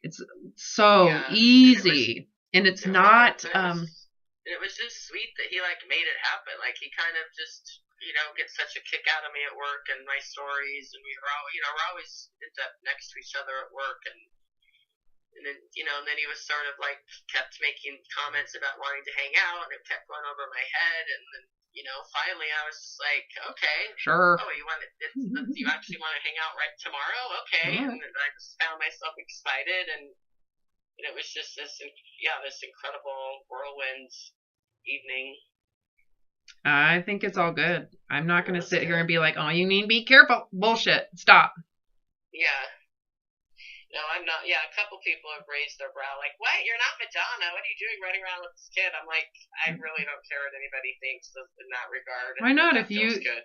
It's so easy. And it's not. It was just sweet that he made it happen. Like he kind of just gets such a kick out of me at work and my stories, and we're always end up next to each other at work, and then and then he was sort of kept making comments about wanting to hang out, and it kept going over my head, and then finally I was just like, okay, sure. Oh, you actually want to hang out right tomorrow? Okay, and I just found myself excited, and it was just this incredible whirlwind evening. I think it's all good. I'm not going to sit here and be like, oh, you mean be careful. Bullshit. Stop. Yeah. No, I'm not. Yeah, a couple people have raised their brow like, what? You're not Madonna. What are you doing running around with this kid? I'm like, I really don't care what anybody thinks in that regard. Why not?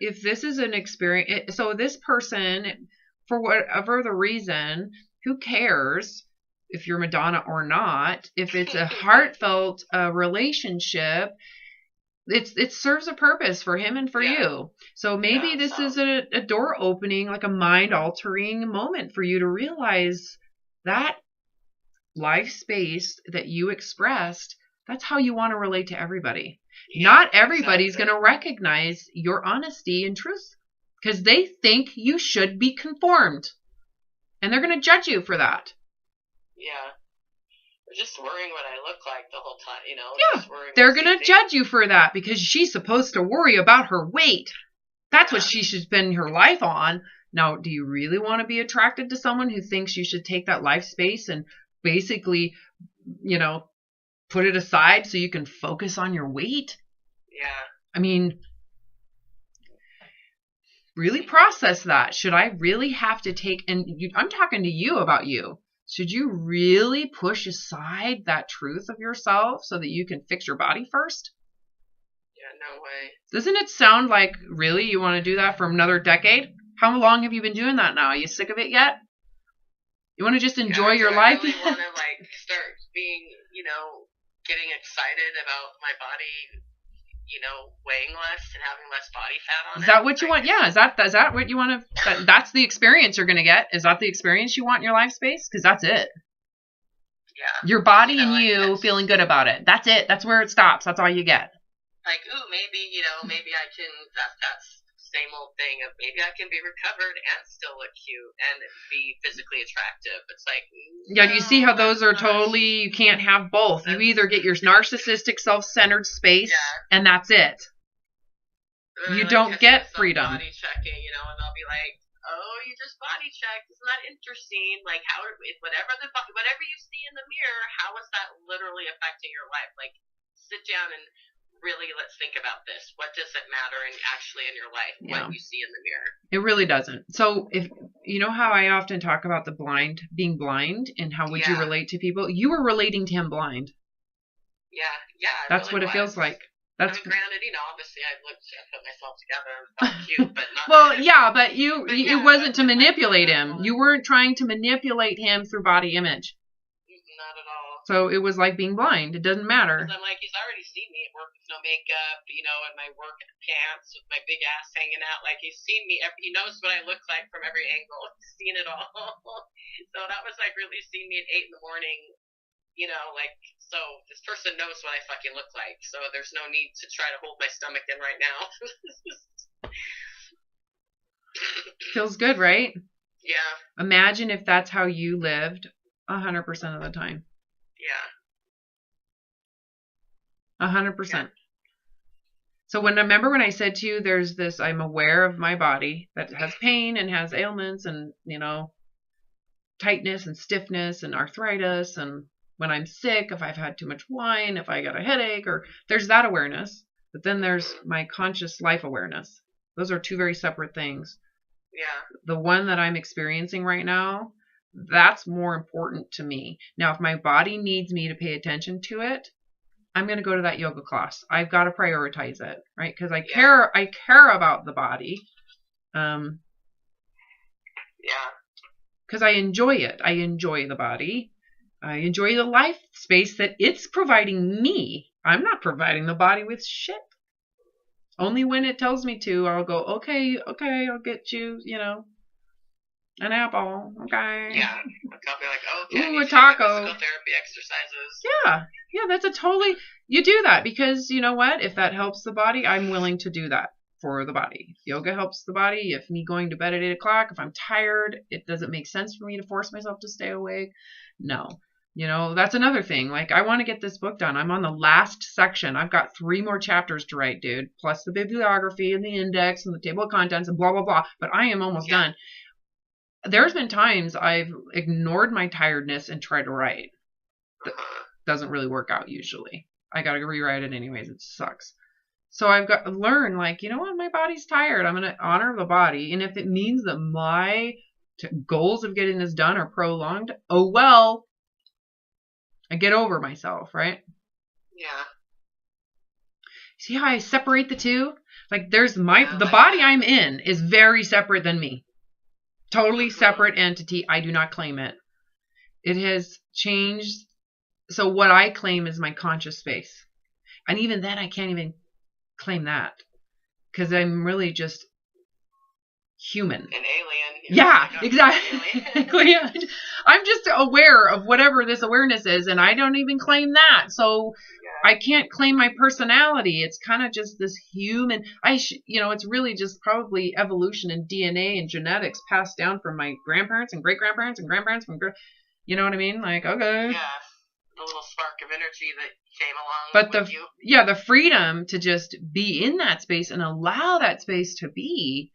If this is an experience, so this person, for whatever the reason, who cares if you're Madonna or not? If it's a heartfelt relationship, it serves a purpose for him and for you. So maybe this is a door opening, like a mind altering moment for you to realize that life space that you expressed, that's how you want to relate to everybody. Not everybody's going to recognize your honesty and truth because they think you should be conformed. And they're going to judge you for that. Yeah. They're just worrying what I look like the whole time, Yeah. They're going to judge you for that because she's supposed to worry about her weight. That's what she should spend her life on. Now, do you really want to be attracted to someone who thinks you should take that life space and basically, put it aside so you can focus on your weight? Yeah. I mean, really process that. Should I really have to take, I'm talking to you about you. Should you really push aside that truth of yourself so that you can fix your body first? Yeah, no way. Doesn't it sound like really you want to do that for another decade? How long have you been doing that now? Are you sick of it yet? You want to just enjoy your life? I really want to start being, getting excited about my body, weighing less and having less body fat on it. Is that what you want? Yeah. Is that what you want to? That's the experience you're going to get. Is that the experience you want in your life space? Because that's it. Yeah. Your body and you feeling good about it. That's it. That's where it stops. That's all you get. Maybe I can. That's same old thing of maybe I can be recovered and still look cute and be physically attractive. It's like, do you see how those are totally, you can't have both. You either get your narcissistic, self-centered space, and that's it. You don't get freedom. Body checking, and I'll be like, oh, you just body checked. Isn't that interesting? Like, whatever you see in the mirror, how is that literally affecting your life? Like, sit down and really, let's think about this. What does it matter actually in your life? What you see in the mirror? It really doesn't. So if you know how I often talk about the blind, being blind, and how would you relate to people? You were relating to him blind. Yeah. That's really what it feels like. That's granted, obviously I put myself together and felt cute, but not. Well, yeah, but it wasn't to manipulate him. You weren't trying to manipulate him through body image. Not at all. So it was like being blind. It doesn't matter. I'm like, he's already seen me at work with no makeup, in my work pants with my big ass hanging out. Like, he's seen me. He knows what I look like from every angle. He's seen it all. So that was like really seeing me at 8 a.m. So this person knows what I fucking look like. So there's no need to try to hold my stomach in right now. Feels good, right? Yeah. Imagine if that's how you lived 100% of the time. Yeah. 100%. Yeah. So remember when I said to you, there's this, I'm aware of my body that has pain and has ailments and, tightness and stiffness and arthritis. And when I'm sick, if I've had too much wine, if I got a headache, or there's that awareness. But then there's my conscious life awareness. Those are two very separate things. Yeah. The one that I'm experiencing right now, that's more important to me. Now, if my body needs me to pay attention to it, I'm going to go to that yoga class. I've got to prioritize it, right? Because I care about the body. Yeah. Because I enjoy it. I enjoy the body. I enjoy the life space that it's providing me. I'm not providing the body with shit. Only when it tells me to, I'll go, okay, I'll get you, an apple. Okay. Yeah. I'll be like, okay. Ooh, a taco. Physical therapy exercises. Yeah, that's you do that because you know what? If that helps the body, I'm willing to do that for the body. If yoga helps the body, if me going to bed at 8 o'clock, if I'm tired, it doesn't make sense for me to force myself to stay awake. No. That's another thing. Like, I want to get this book done. I'm on the last section. I've got 3 more chapters to write, dude, plus the bibliography and the index and the table of contents and blah, blah, blah. But I am almost done. There's been times I've ignored my tiredness and tried to write. That doesn't really work out usually. I got to rewrite it anyways. It sucks. So I've got to learn, like, you know what? My body's tired. I'm going to honor the body. And if it means that my goals of getting this done are prolonged, oh, well, I get over myself, right? Yeah. See how I separate the two? Like, there's the body I'm in is very separate than me. Totally separate entity. I do not claim it. It has changed. So what I claim is my conscious space. And even then, I can't even claim that, because I'm really just human. An alien. Yeah, exactly. I'm just aware of whatever this awareness is, and I don't even claim that. So I can't claim my personality. It's kind of just this human. It's really just probably evolution and DNA and genetics passed down from my grandparents and great grandparents and grandparents you know what I mean? Like, okay. Yeah, the little spark of energy that came along but with you. Yeah, the freedom to just be in that space and allow that space to be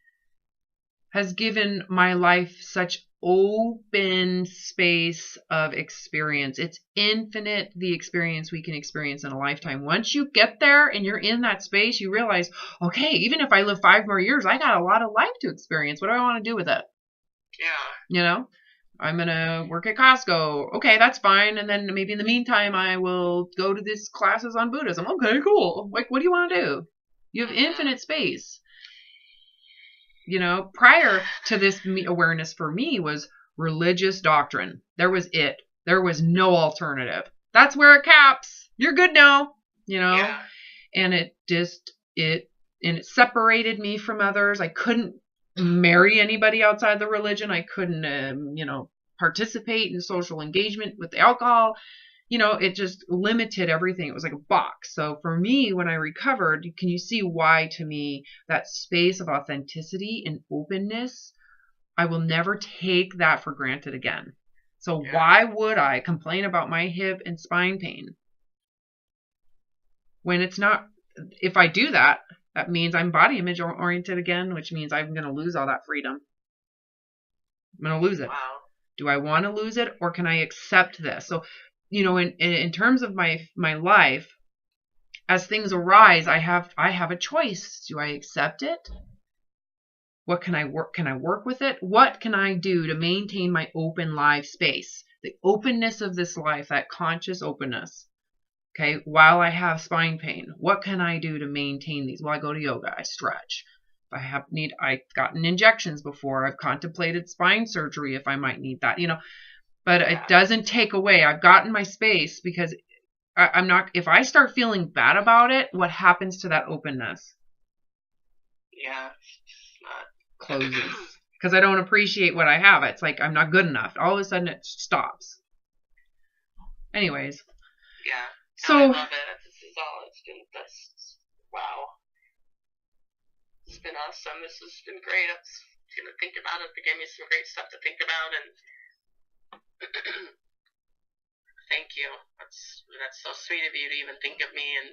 has given my life such open space of experience. It's infinite, the experience we can experience in a lifetime. Once you get there and you're in that space, you realize, okay, even if I live 5 more years, I got a lot of life to experience. What do I want to do with it? Yeah. I'm going to work at Costco. Okay, that's fine. And then maybe in the meantime, I will go to these classes on Buddhism. Okay, cool. Like, what do you want to do? You have infinite space. Prior to this awareness for me was religious doctrine. There was it. There was no alternative. That's where it caps. You're good now, Yeah. And it separated me from others. I couldn't marry anybody outside the religion. I couldn't, participate in social engagement with the alcohol. It just limited everything. It was like a box. So for me, when I recovered, can you see why, to me, that space of authenticity and openness, I will never take that for granted again. So why would I complain about my hip and spine pain when it's not? If I do that, that means I'm body image oriented again, which means I'm going to lose all that freedom. I'm going to lose it. Wow. Do I want to lose it, or can I accept this? So, in terms of my life, as things arise, I have a choice. Do I accept it? What can I work? Can I work with it? What can I do to maintain my open live space? The openness of this life, that conscious openness. Okay, while I have spine pain, what can I do to maintain these? Well, I go to yoga, I stretch. I've gotten injections before. I've contemplated spine surgery if I might need that, but it doesn't take away. I've gotten my space because I'm not, if I start feeling bad about it, what happens to that openness? Yeah, it's not closes. Because I don't appreciate what I have. It's like I'm not good enough. All of a sudden it stops. Anyways. Yeah. So I love it. Wow. It's been awesome. This has been great. I was gonna think about it. It gave me some great stuff to think about, and thank you. That's so sweet of you to even think of me and